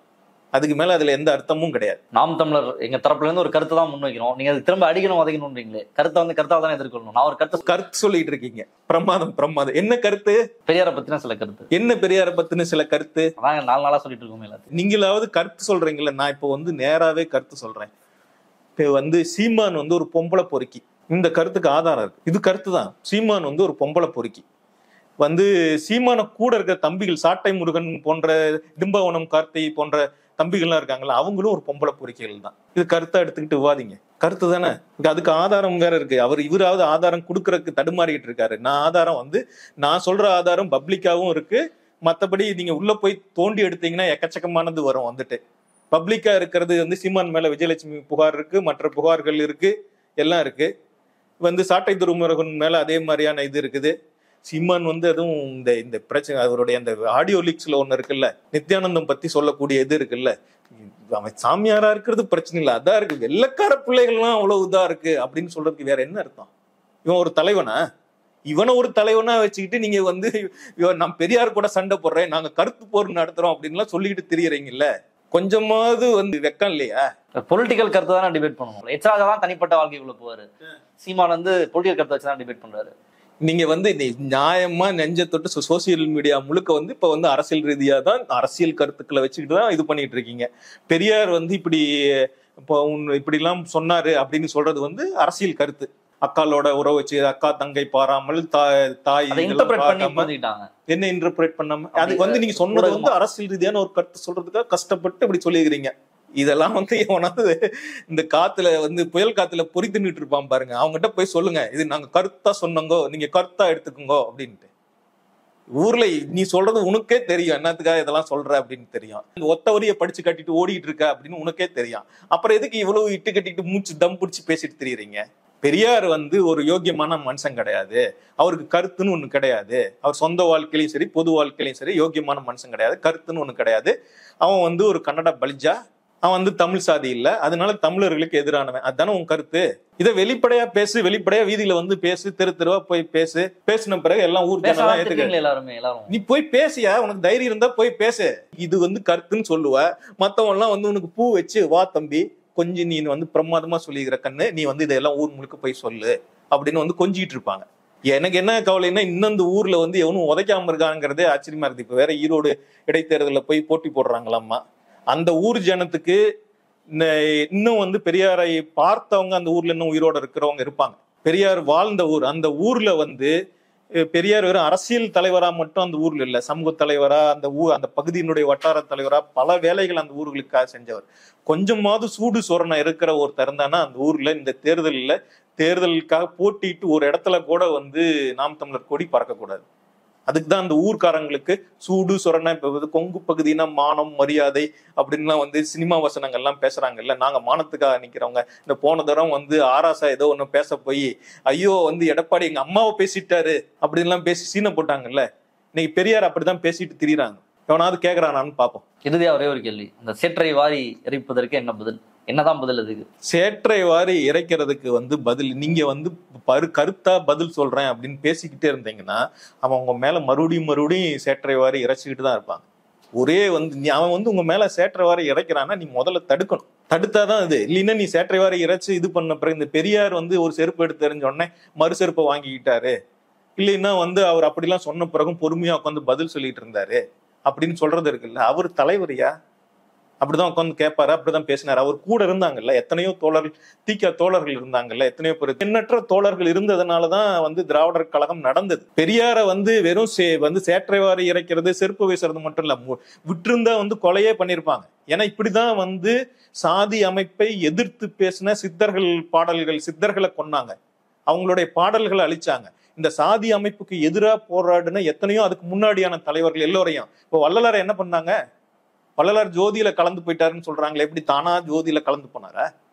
அதுக்கு மேல அதுல எந்த அர்த்தமும் கிடையாது. நாம் தமிழர் எங்க தரப்புல இருந்து ஒரு கருத்தை தான் முன்வைக்கிறோம், நீங்க அது திரும்ப அடிக்கணும் உதைக்கணும்ன்றீங்களே, கருத்தை வந்து கருத்தா தான் எதிர்கொள்ளணும். நான் ஒரு கருத்து சொல்லிட்டு இருக்கீங்க. பிரமாதம். என்ன கருத்து? பெரியாரை பத்தின சில கருத்து. என்ன பெரியாரை பத்தின சில கருத்து? அதான் 4 நாளா சொல்லிட்டு இருக்கோம் எல்லாத்தையும். நீங்களாவது கருத்து சொல்றீங்களா? நான் இப்போ வந்து நேராவே கருத்து சொல்றேன். இப்போ வந்து சீமான் வந்து ஒரு பொம்பளை பொறுக்கி, இந்த கருத்துக்கு ஆதாரம் இருக்கு, இது கருத்து தான். சீமான் வந்து ஒரு பொம்பளை பொறுக்கி. வந்து சீமான கூட இருக்கிற தம்பிகள், சாட்டை முருகன் போன்ற, டிம்பவனம் கார்த்தி போன்ற தம்பிகள்லாம் இருக்காங்களா, அவங்களும் ஒரு பொம்பளை பொறுக்கிகள் தான். இது கருத்தா எடுத்துக்கிட்டு விவாதிங்க. கருத்து தானே, அதுக்கு ஆதாரம் வேற இருக்கு. இவராவது ஆதாரம் கொடுக்கறதுக்கு தடுமாறிட்டு இருக்காரு. ஆதாரம் வந்து நான் சொல்ற ஆதாரம் பப்ளிக்காவும் இருக்கு. மற்றபடி நீங்க உள்ள போய் தோண்டி எடுத்தீங்கன்னா எக்கச்சக்கமானது வரும். வந்துட்டு பப்ளிக்கா இருக்கிறது வந்து சீமான் மேல விஜயலட்சுமி புகார் இருக்கு, மற்ற புகார்கள் இருக்கு, எல்லாம் இருக்கு. வந்து சாட்டை துருமுருகன் மேல அதே மாதிரியான இது இருக்குது. சீமான் வந்து அதுவும் இந்த பிரச்சனை, அவருடைய அந்த ஆடியோ லீக்ஸ்ல ஒண்ணு இருக்குல்ல, நித்யானந்தம் பத்தி சொல்லக்கூடிய இது இருக்குல்ல, அவன் சாமியாரா இருக்கிறது பிரச்சனை இல்லை, அதான் இருக்கு, வெள்ளக்கார பிள்ளைகள்லாம் அவ்வளவு இதா இருக்கு அப்படின்னு சொல்றதுக்கு வேற என்ன அர்த்தம்? இவன் ஒரு தலைவனா? இவனை ஒரு தலைவனா வச்சுக்கிட்டு நீங்க வந்து நான் பெரியார் கூட சண்டை போடுறேன், நாங்க கருத்து போர் நடத்துறோம் அப்படின்லாம் சொல்லிக்கிட்டு திரியறீங்கல்ல, கொஞ்சமாவது வந்து வெக்கம் இல்லையா? பொலிட்டிக்கல் கருத்து தானே டிபேட் பண்ணுவோம். எச்சாக தான் தனிப்பட்ட வாழ்க்கைக்குள்ள போவாரு. சீமான் வந்து பொலிட்டிக்கல் கருத்தை வச்சுதான் டிபேட் பண்றாரு. நீங்க வந்து நியாயமா நெஞ்ச தொட்டு சோசியல் மீடியா முழுக்க வந்து இப்ப வந்து அரசியல் ரீதியா தான், அரசியல் கருத்துக்களை வச்சுக்கிட்டு தான் இது பண்ணிட்டு இருக்கீங்க. பெரியார் வந்து இப்படி எல்லாம் சொன்னாரு அப்படின்னு சொல்றது வந்து அரசியல் கருத்து. அக்காலோட உறவு வச்சு அக்கா தங்கை பாராமல் தாய் என்ன இன்டர்பிரேட் பண்ணாம அது வந்து நீங்க சொன்னது வந்து அரசியல் ரீதியான ஒரு கருத்து சொல்றதுக்காக கஷ்டப்பட்டு இப்படி சொல்லிக்கிறீங்க. இதெல்லாம் வந்து எவனாவது இந்த காத்துல வந்து புயல் காத்துல பொறி தின்னுட்டு இருப்பான் பாருங்க, அவங்ககிட்ட போய் சொல்லுங்க, இது நாங்க கருத்தா சொன்னங்கோ, நீங்க கருத்தா எடுத்துக்கோங்க அப்படின்ட்டு. ஊர்ல நீ சொல்றது உனக்கே தெரியும், என்னத்துக்காக இதெல்லாம் சொல்ற அப்படின்னு தெரியும். ஒத்த வரியை படிச்சு கட்டிட்டு ஓடிட்டு இருக்க அப்படின்னு உனக்கே தெரியும். அப்புறம் எதுக்கு இவ்வளவு இட்டு கட்டிட்டு மூச்சு தம் பிடிச்சு பேசிட்டு திரியுறீங்க? பெரியார் வந்து ஒரு யோக்கியமான மனுஷன் கிடையாது, அவருக்கு கருத்துன்னு ஒண்ணு கிடையாது. அவர் சொந்த வாழ்க்கையிலையும் சரி பொது வாழ்க்கையிலையும் சரி யோக்கியமான மனுஷன் கிடையாது, கருத்துன்னு ஒண்ணு கிடையாது. அவன் வந்து ஒரு கன்னட பலிஜா, அவன் வந்து தமிழ் சாதி இல்ல, அதனால தமிழர்களுக்கு எதிரானவன். அதுதானே உன் கருத்து? இதை வெளிப்படையா பேசு, வெளிப்படையா வீதியில வந்து பேசு, தெரு தெருவா போய் பேசு. பேசின பிறகு எல்லாம் ஊர் ஜனெல்லாம் ஏத்துக்க. எல்லாரும் நீ போய் பேசியா, உனக்கு தைரியம் இருந்தா போய் பேசு. இது வந்து கருத்துன்னு சொல்லுவ, மத்தவங்க எல்லாம் வந்து உனக்கு பூ வச்சு வா தம்பி கொஞ்சம் நீ வந்து பிரமாதமா சொல்லிக்கிற கண்ணு, நீ வந்து இதெல்லாம் ஊர் முழுக்க போய் சொல்லு அப்படின்னு வந்து கொஞ்சிட்டு இருப்பாங்க. எனக்கு என்ன கவலைன்னா, இன்னும் இந்த ஊர்ல வந்து எவனும் உதைக்காம இருக்காங்கிறதே ஆச்சரியமா இருக்கு. இப்ப வேற ஈரோடு இடைத்தேர்தலில் போய் போட்டி போடுறாங்களாம்மா. அந்த ஊர் ஜனத்துக்கு இன்னும் வந்து பெரியாரை பார்த்தவங்க அந்த ஊர்ல இன்னும் உயிரோட இருக்கிறவங்க இருப்பாங்க. பெரியார் வாழ்ந்த ஊர், அந்த ஊர்ல வந்து பெரியார் வெறும் அரசியல் தலைவரா மட்டும் அந்த ஊர்ல இல்ல, சமூக தலைவரா, அந்த அந்த பகுதியினுடைய வட்டார தலைவரா பல வேலைகள் அந்த ஊர்களுக்காக செஞ்சவர். கொஞ்சமாவது சூடு சொரணை இருக்கிற ஒருத்தர் இருந்தானா அந்த ஊர்ல இந்த தேர்தலுக்காக போட்டிட்டு ஒரு இடத்துல கூட வந்து நாம் தமிழர் கொடி பறக்கக்கூடாது. அதுக்கு தான் அந்த ஊர்க்காரங்களுக்கு சூடு சொரணை. இப்ப கொங்கு பகுதினா மானம் மரியாதை அப்படின்லாம் வந்து சினிமா வசனங்கள்லாம் பேசுறாங்கல்ல. நாங்க மானத்துக்காக நிக்கிறவங்க. இந்த போன தரம் வந்து ஆராசா ஏதோ ஒண்ணு பேச போய் ஐயோ வந்து எடப்பாடி எங்க அம்மாவை பேசிட்டாரு அப்படின்லாம் பேசி சீனை போட்டாங்கல்ல. இன்னைக்கு பெரியார் அப்படிதான் பேசிட்டு திரியிறாங்க. எவனாவது கேக்குறானான்னு பாப்போம். இறுதியா ஒரே ஒரு கேள்வி, இந்த சேற்றை வாரி இறைப்பதற்கு என்ன பதில்? என்னதான் பதில்? அதுக்கு சேற்றை வாரி இறைக்கிறதுக்கு வந்து பதில், நீங்க வந்து கருத்தா பதில் சொல்றேன் அப்படின்னு பேசிக்கிட்டே இருந்தீங்கன்னா அவன் உங்க மேல மறுபடியும் சேற்றை வாரி இறைச்சிக்கிட்டு தான் இருப்பாங்க. ஒரே வந்து அவன் வந்து உங்க மேல சேற்றை வாரி இறைக்கிறான்னா நீ முதல்ல தடுக்கணும். தடுத்தாதான் இது. இல்லைன்னா நீ சேற்றை வாரி இறைச்சு இது பண்ண பிறகு இந்த பெரியார் வந்து ஒரு செருப்பு எடுத்து தெரிஞ்ச உடனே மறு செருப்பை வாங்கிக்கிட்டாரு, இல்லைன்னா வந்து அவர் அப்படிலாம் சொன்ன பிறகும் பொறுமையா உட்காந்து பதில் சொல்லிட்டு இருந்தாரு அப்படின்னு சொல்றது இருக்குல்ல. அவர் தலைவரியா? அப்படிதான் உட்காந்து கேட்பாரு, அப்படிதான் பேசினாரு. அவர் கூட இருந்தாங்கல்ல, எத்தனையோ தோழர்கள் இருந்தாங்கல்ல, எத்தனையோ பேர் எண்ணற்ற தோழர்கள் இருந்ததுனாலதான் வந்து திராவிடர் கழகம் நடந்தது. பெரியார வந்து வெறும் வந்து சேற்றை வாரி இறைக்கிறது, செருப்பு வீசுறது மட்டும் இல்ல, விட்டிருந்தா வந்து கொலையே பண்ணிருப்பாங்க. ஏன்னா இப்படிதான் வந்து சாதி அமைப்பை எதிர்த்து பேசின சித்தர்களை கொன்னாங்க, அவங்களுடைய பாடல்களை அழிச்சாங்க. இந்த சாதி அமைப்புக்கு எதிராக போராடுன எத்தனையோ அதுக்கு முன்னாடியான தலைவர்கள் எல்லோரையும், இப்போ வள்ளலாரை என்ன பண்ணாங்க? வள்ளலார் ஜோதியில கலந்து போயிட்டாருன்னு சொல்றாங்களே, எப்படி தானா ஜோதியில கலந்து போனாரா?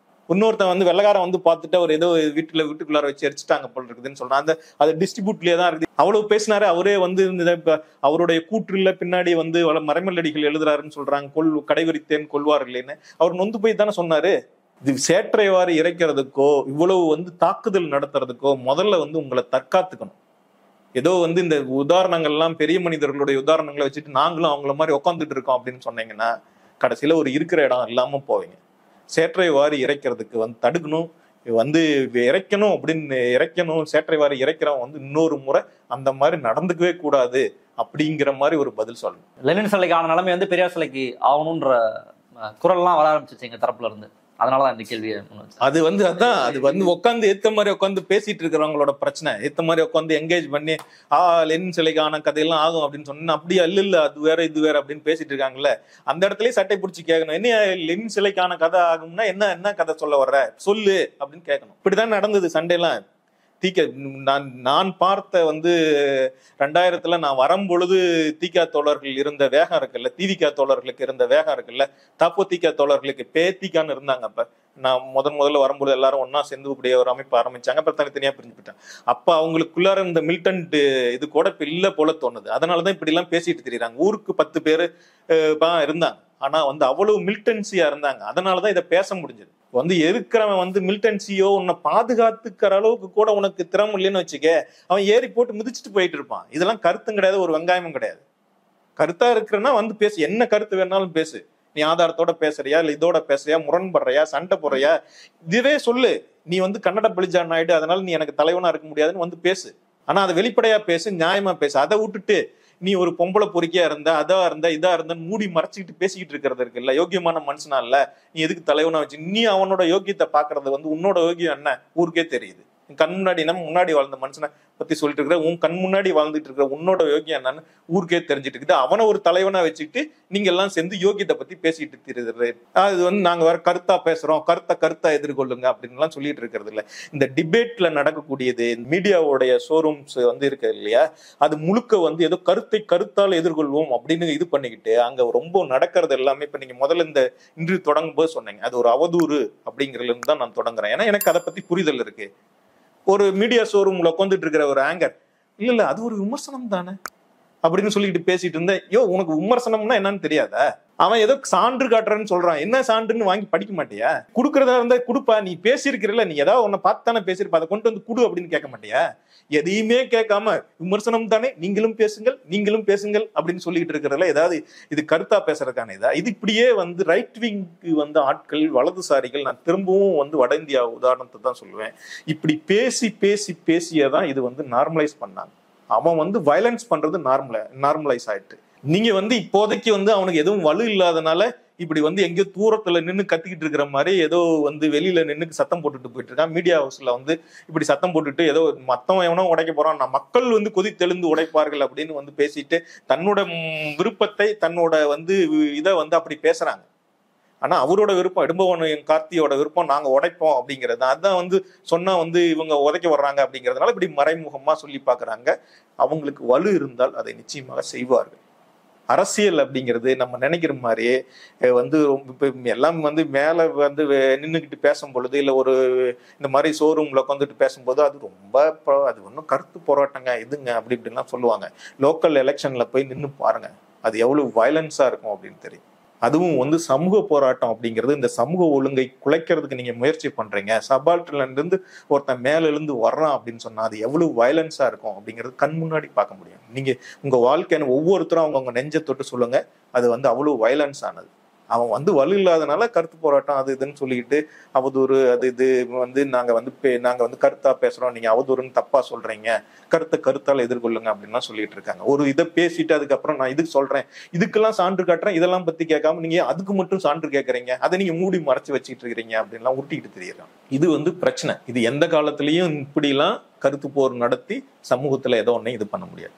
இன்னொருத்தன் வந்து வெள்ளக்காரன் வந்து பார்த்துட்டு அவர் ஏதோ வீட்டுக்குள்ளார வச்சு எரிச்சிட்டாங்க போல இருக்குதுன்னு சொல்றான். அது டிஸ்ட்ரிபியூட்லயே தான் இருக்குது. அவ்வளவு பேசினாரு. அவரே வந்து அவருடைய கூற்றுல பின்னாடி வந்து மறைமல்லடிகள் எழுதுறாருன்னு சொல்றாங்க, கடைவிரித்தேன் கொள்வார் இல்லைன்னு. அவர் நொந்து போய் தானே சொன்னாரு. இது சேற்றை வாரி இறைக்கிறதுக்கோ இவ்வளவு வந்து தாக்குதல் நடத்துறதுக்கோ முதல்ல வந்து உங்களை தற்காத்துக்கணும். ஏதோ வந்து இந்த உதாரணங்கள்லாம் பெரிய மனிதர்களுடைய உதாரணங்களை வச்சுட்டு நாங்களும் அவங்கள மாதிரி உட்காந்துட்டு இருக்கோம் அப்படின்னு சொன்னீங்கன்னா கடைசியில ஒரு இருக்கிற இடம் இல்லாம போவீங்க. சேற்றை வாரி இறைக்கிறதுக்கு வந்து தடுக்கணும், வந்து இறைக்கணும் இறைக்கணும். சேற்றை வாரி இறைக்கிறவன் வந்து இன்னொரு முறை அந்த மாதிரி நடந்துக்கவே கூடாது அப்படிங்கிற மாதிரி ஒரு பதில் சொல்லணும். லெனின் சிலைக்கான நிலைமை வந்து பெரியார் சிலைக்கு ஆகணும்ன்ற குரல்லாம் வர ஆரம்பிச்சிச்சு எங்க தரப்புல இருந்து. அதனாலதான் இந்த கேள்வியை அது வந்து உட்காந்து ஏத்த மாதிரி உட்காந்து பேசிட்டு இருக்கிறவங்களோட பிரச்சனை. ஏத்த மாதிரி உட்காந்து என்கேஜ் பண்ணி லெனின் சிலைக்கான கதையெல்லாம் ஆகும் அப்படின்னு சொன்னா அப்படியே இல்ல அது வேற இது வேற அப்படின்னு பேசிட்டு இருக்காங்கல்ல. அந்த இடத்துலயே சட்டை பிடிச்சி கேட்கணும், என்ன லெனின் சிலைக்கான கதை ஆகும்னா என்ன கதை சொல்ல வர்ற சொல்லு அப்படின்னு கேட்கணும். இப்படிதான் நடந்தது சண்டையெல்லாம். நான் பார்த்த வந்து 2000 நான் வரும்பொழுது தீகா தோழர்கள் இருந்த வேகம் இருக்குல்ல, தீவிகா தோழர்களுக்கு இருந்த வேகம் இருக்குல்ல, தீகா தோழர்களுக்கு பேத்திகான்னு இருந்தாங்க. அப்ப நான் முதல்ல வரும்போது எல்லாரும் ஒன்னா சேர்ந்து கூடிய ஒரு அமைப்பு ஆரம்பிச்சாங்க. அப்புறம் தனித்தனியா பிரிஞ்சு போயிட்டாங்க. அப்ப அவங்களுக்குள்ளார இந்த மிலிட்டன்ட் இது கூட இப்ப இல்ல போல தோணுது. அதனாலதான் இப்படி எல்லாம் பேசிட்டு தெரியுறாங்க. ஊருக்கு 10 பேரு இருந்தாங்க, ஆனா வந்து அவ்வளவு மிலிட்டன்சியா இருந்தாங்க. அதனாலதான் இதை பேச முடிஞ்சது. வந்து எதுக்கிறவன் வந்து மிலிட்டன்சியோ உன்னை பாதுகாத்துக்கிற அளவுக்கு கூட உனக்கு திறமை இல்லைன்னு வச்சுக்க, அவன் ஏறி போட்டு மிதிச்சுட்டு போயிட்டு இருப்பான். இதெல்லாம் கருத்தும் கிடையாது, ஒரு வெங்காயமும் கிடையாது. கருத்தா இருக்கிறன்னா வந்து பேசு, என்ன கருத்து வேணாலும் பேசு. நீ ஆதாரத்தோட பேசுறியா இல்ல இதோட பேசுறியா, முரண்படுறியா, சண்டை போடுறியா, இதுவே சொல்லு. நீ வந்து கன்னட பலிஜான் ஆயிடு, அதனால நீ எனக்கு தலைவனா இருக்க முடியாதுன்னு வந்து பேசு. ஆனா அதை வெளிப்படையா பேசு, நியாயமா பேசு. அதை விட்டுட்டு நீ ஒரு பொம்பளை பொறுக்கியா இருந்தா அதா இருந்தா இதா இருந்தா மூடி மறைச்சிக்கிட்டு பேசிக்கிட்டு இருக்கிறது இருக்குல்ல, யோக்கியமான மனுஷனா இல்ல, நீ எதுக்கு தலைவனா வச்சு நீ அவனோட யோக்கியத்தை பாக்குறது வந்து உன்னோட யோகியம் என்ன ஊருக்கே தெரியுது. கண் முன்னாடி நம்ம முன்னாடி வாழ்ந்த மனுஷனை பத்தி சொல்லிட்டு இருக்கிற, உன் கண் முன்னாடி வாழ்ந்துட்டு இருக்கிற உன்னோட யோகியம் என்னன்னு ஊருக்கே தெரிஞ்சுட்டு இருக்குது. அவனை ஒரு தலைவனா வச்சுக்கிட்டு நீங்க எல்லாம் சேர்ந்து யோகியத்தை பத்தி பேசிட்டு தெரியுது. அது வந்து நாங்க வேற கருத்தா பேசுறோம், கருத்தா எதிர்கொள்ளுங்க அப்படின்னு எல்லாம் சொல்லிட்டு இருக்கிறது இல்ல. இந்த டிபேட்ல நடக்கக்கூடியது மீடியாவுடைய ஷோரூம்ஸ் வந்து இருக்கு இல்லையா, அது முழுக்க வந்து ஏதோ கருத்தால் எதிர்கொள்வோம் அப்படின்னு இது பண்ணிக்கிட்டு அங்க ரொம்ப நடக்கிறது எல்லாமே. இப்ப நீங்க முதல்ல இந்த இன்டர்வியூ தொடங்கும் போது சொன்னீங்க அது ஒரு அவதூறு அப்படிங்கிறதுல இருந்து தான் நான் தொடங்குறேன். ஏன்னா எனக்கு அதை பத்தி புரிதல் இருக்கு. ஒரு மீடியா ஷோரூம்ல உட்காந்துட்டு இருக்கிற ஒரு ஆங்கர் இல்ல அது ஒரு விமர்சனம் தானே அப்படின்னு சொல்லிட்டு பேசிட்டு இருந்தேன். உனக்கு விமர்சனம்னா என்னன்னு தெரியாதா? அவன் ஏதோ சான்று காட்டுறன்னு சொல்றான். என்ன சான்றுன்னு வாங்கி படிக்க மாட்டியா? குடுக்கறதா இருந்தா குடுப்பா. நீ பேசியிருக்கிறல்ல, நீ ஏதாவது உன்னை பார்த்து தானே பேசியிருப்ப, அதை கொண்டு வந்து குடு அப்படின்னு கேட்க மாட்டியா? எதையுமே கேட்காம விமர்சனம் தானே, நீங்களும் பேசுங்கள் நீங்களும் பேசுங்கள் அப்படின்னு சொல்லிட்டு இருக்கிறதுல ஏதாவது இது கருத்தா பேசுறதுக்கான இதா? இது இப்படியே வந்து ரைட் விங்க்கு வந்து ஆட்கள், வலதுசாரிகள், நான் திரும்பவும் வந்து வட இந்தியா உதாரணத்தை தான் சொல்லுவேன், இப்படி பேசி பேசி பேசியதான் இது வந்து நார்மலைஸ் பண்ணாங்க. அவன் வந்து வயலன்ஸ் பண்றது நார்மலைஸ் ஆயிட்டு. நீங்க வந்து இப்போதைக்கு வந்து அவனுக்கு எதுவும் வலு இல்லாதனால இப்படி வந்து எங்கேயோ தூரத்துல நின்று கத்திக்கிட்டு இருக்கிற மாதிரி ஏதோ வந்து வெளியில நின்று சத்தம் போட்டுட்டு போயிட்டு இருக்கான். மீடியா ஹவுஸ்ல வந்து இப்படி சத்தம் போட்டுட்டு ஏதோ மத்தவன் எவனோ உடைக்க போறான், நான் மக்கள் வந்து கொதித்தெழுந்து உடைப்பார்கள் அப்படின்னு வந்து பேசிட்டு தன்னோட விருப்பத்தை, தன்னோட வந்து இதை வந்து அப்படி பேசுறாங்க. ஆனா அவரோட விருப்பம், இடும்பவன் கார்த்தியோட விருப்பம் நாங்க உடைப்போம் அப்படிங்கிறது. அதான் வந்து சொன்னா வந்து இவங்க உதைக்க வர்றாங்க அப்படிங்கிறதுனால இப்படி மறைமுகமா சொல்லி பாக்குறாங்க. அவங்களுக்கு வலு இருந்தால் அதை நிச்சயமாக செய்வார்கள். அரசியல் அப்படிங்கிறது நம்ம நினைக்கிற மாதிரியே வந்து எல்லாம் வந்து மேல வந்து நின்றுக்கிட்டு பேசும் பொழுது, இல்லை ஒரு இந்த மாதிரி ஷோரூம்ல உட்காந்துட்டு பேசும்போது அது ரொம்ப அது ஒன்றும் கருத்து போராட்டங்க இதுங்க அப்படி இப்படின்லாம் சொல்லுவாங்க. லோக்கல் எலெக்ஷன்ல போய் நின்று பாருங்க, அது எவ்வளவு வயலன்ஸா இருக்கும் அப்படின்னு தெரியும். அதுவும் வந்து சமூக போராட்டம் அப்படிங்கிறது, இந்த சமூக ஒழுங்கை குலைக்கிறதுக்கு நீங்க முயற்சி பண்றீங்க, சபால்டர்ல இருந்து ஒருத்தன் மேல இருந்து வர்றான் அப்படின்னு சொன்னா அது எவ்வளவு வயலன்ஸா இருக்கும் அப்படிங்கிறது கண் முன்னாடி பார்க்க முடியும். நீங்க உங்க வாழ்க்கையான ஒவ்வொருத்தரும் அவங்க நெஞ்சை தொட்டு சொல்லுங்க, அது வந்து அவ்வளவு வயலன்ஸ் ஆனது. அவன் வந்து வலு இல்லாதனால கருத்து போராட்டம் அது இதுன்னு சொல்லிக்கிட்டு அவதூறு அது இது வந்து நாங்க வந்து கருத்தா பேசுறோம், நீங்க அவதூறுன்னு தப்பா சொல்றீங்க, கருத்தால் எதிர்கொள்ளுங்க அப்படின்லாம் சொல்லிட்டு இருக்காங்க. ஒரு இதை பேசிட்டு அதுக்கப்புறம் நான் இதுக்கு சொல்றேன், இதுக்கெல்லாம் சான்று காட்டுறேன், இதெல்லாம் பத்தி கேட்காம நீங்க அதுக்கு மட்டும் சான்று கேட்கறீங்க, அதை நீங்க மூடி மறைச்சு வச்சுட்டு இருக்கிறீங்க அப்படின்லாம் உருட்டிக்கிட்டு தெரியுறாங்க. இது வந்து பிரச்சனை. இது எந்த காலத்திலயும் இப்படிலாம் கருத்து போர் நடத்தி சமூகத்துல ஏதோ ஒண்ணு இது பண்ண முடியாது.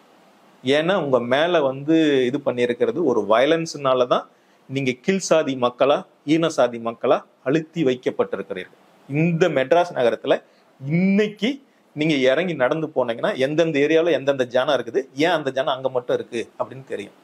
ஏன்னா உங்க மேல வந்து இது பண்ணியிருக்கிறது ஒரு வயலன்ஸ்னாலதான் நீங்க கீழ் சாதி மக்களா, ஈன சாதி மக்களா அழுத்தி வைக்கப்பட்டிருக்கிறீர்கள். இந்த மெட்ராஸ் நகரத்துல இன்னைக்கு நீங்க இறங்கி நடந்து போனீங்கன்னா எந்தெந்த ஏரியால எந்தெந்த ஜனம் இருக்குது, ஏன் அந்த ஜனம் அங்க மட்டும் இருக்கு அப்படின்னு தெரியும்.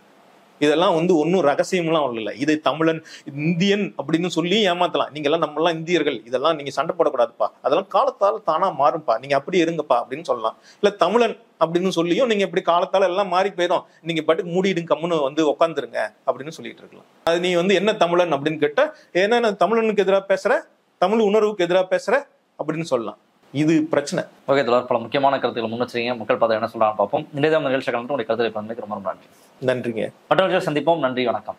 இதெல்லாம் வந்து ஒன்னும் ரகசியம்லாம் இல்லை. இதை தமிழன், இந்தியன் அப்படின்னு சொல்லி ஏமாத்தலாம். நீங்க எல்லாம் நம்ம எல்லாம் இந்தியர்கள், இதெல்லாம் நீங்க சண்டை போடக்கூடாதுப்பா, அதெல்லாம் காலத்தால தானா மாறும்பா, நீங்க அப்படி இருங்கப்பா அப்படின்னு சொல்லலாம். இல்ல தமிழன் அப்படின்னு சொல்லியும் நீங்க இப்படி காலத்தால எல்லாம் மாறி போயிடும், நீங்க பாட்டுக்கு மூடிடுங்க கம்முன்னு வந்து உட்காந்துருங்க அப்படின்னு சொல்லிட்டு இருக்கலாம். அது நீ வந்து என்ன தமிழன் அப்படின்னு கேட்டா, ஏன்னா நான் தமிழனுக்கு எதிராக பேசுற, தமிழ் உணர்வுக்கு எதிராக பேசுற அப்படின்னு சொல்லலாம். இது பிரச்சனை. ஓகே தொடர், பல முக்கியமான கருத்துக்களை முன்னெச்சரிங்க. மக்கள் பார்த்தா என்ன சொல்றாங்க பார்ப்போம். இன்றைய நிகழ்ச்சி கலந்து உங்களுடைய கருத்துக்களை பகிர்ந்தமைக்கு ரொம்ப நன்றி. நன்றிங்க. மற்றவர்கள் சந்திப்போம். நன்றி, வணக்கம்.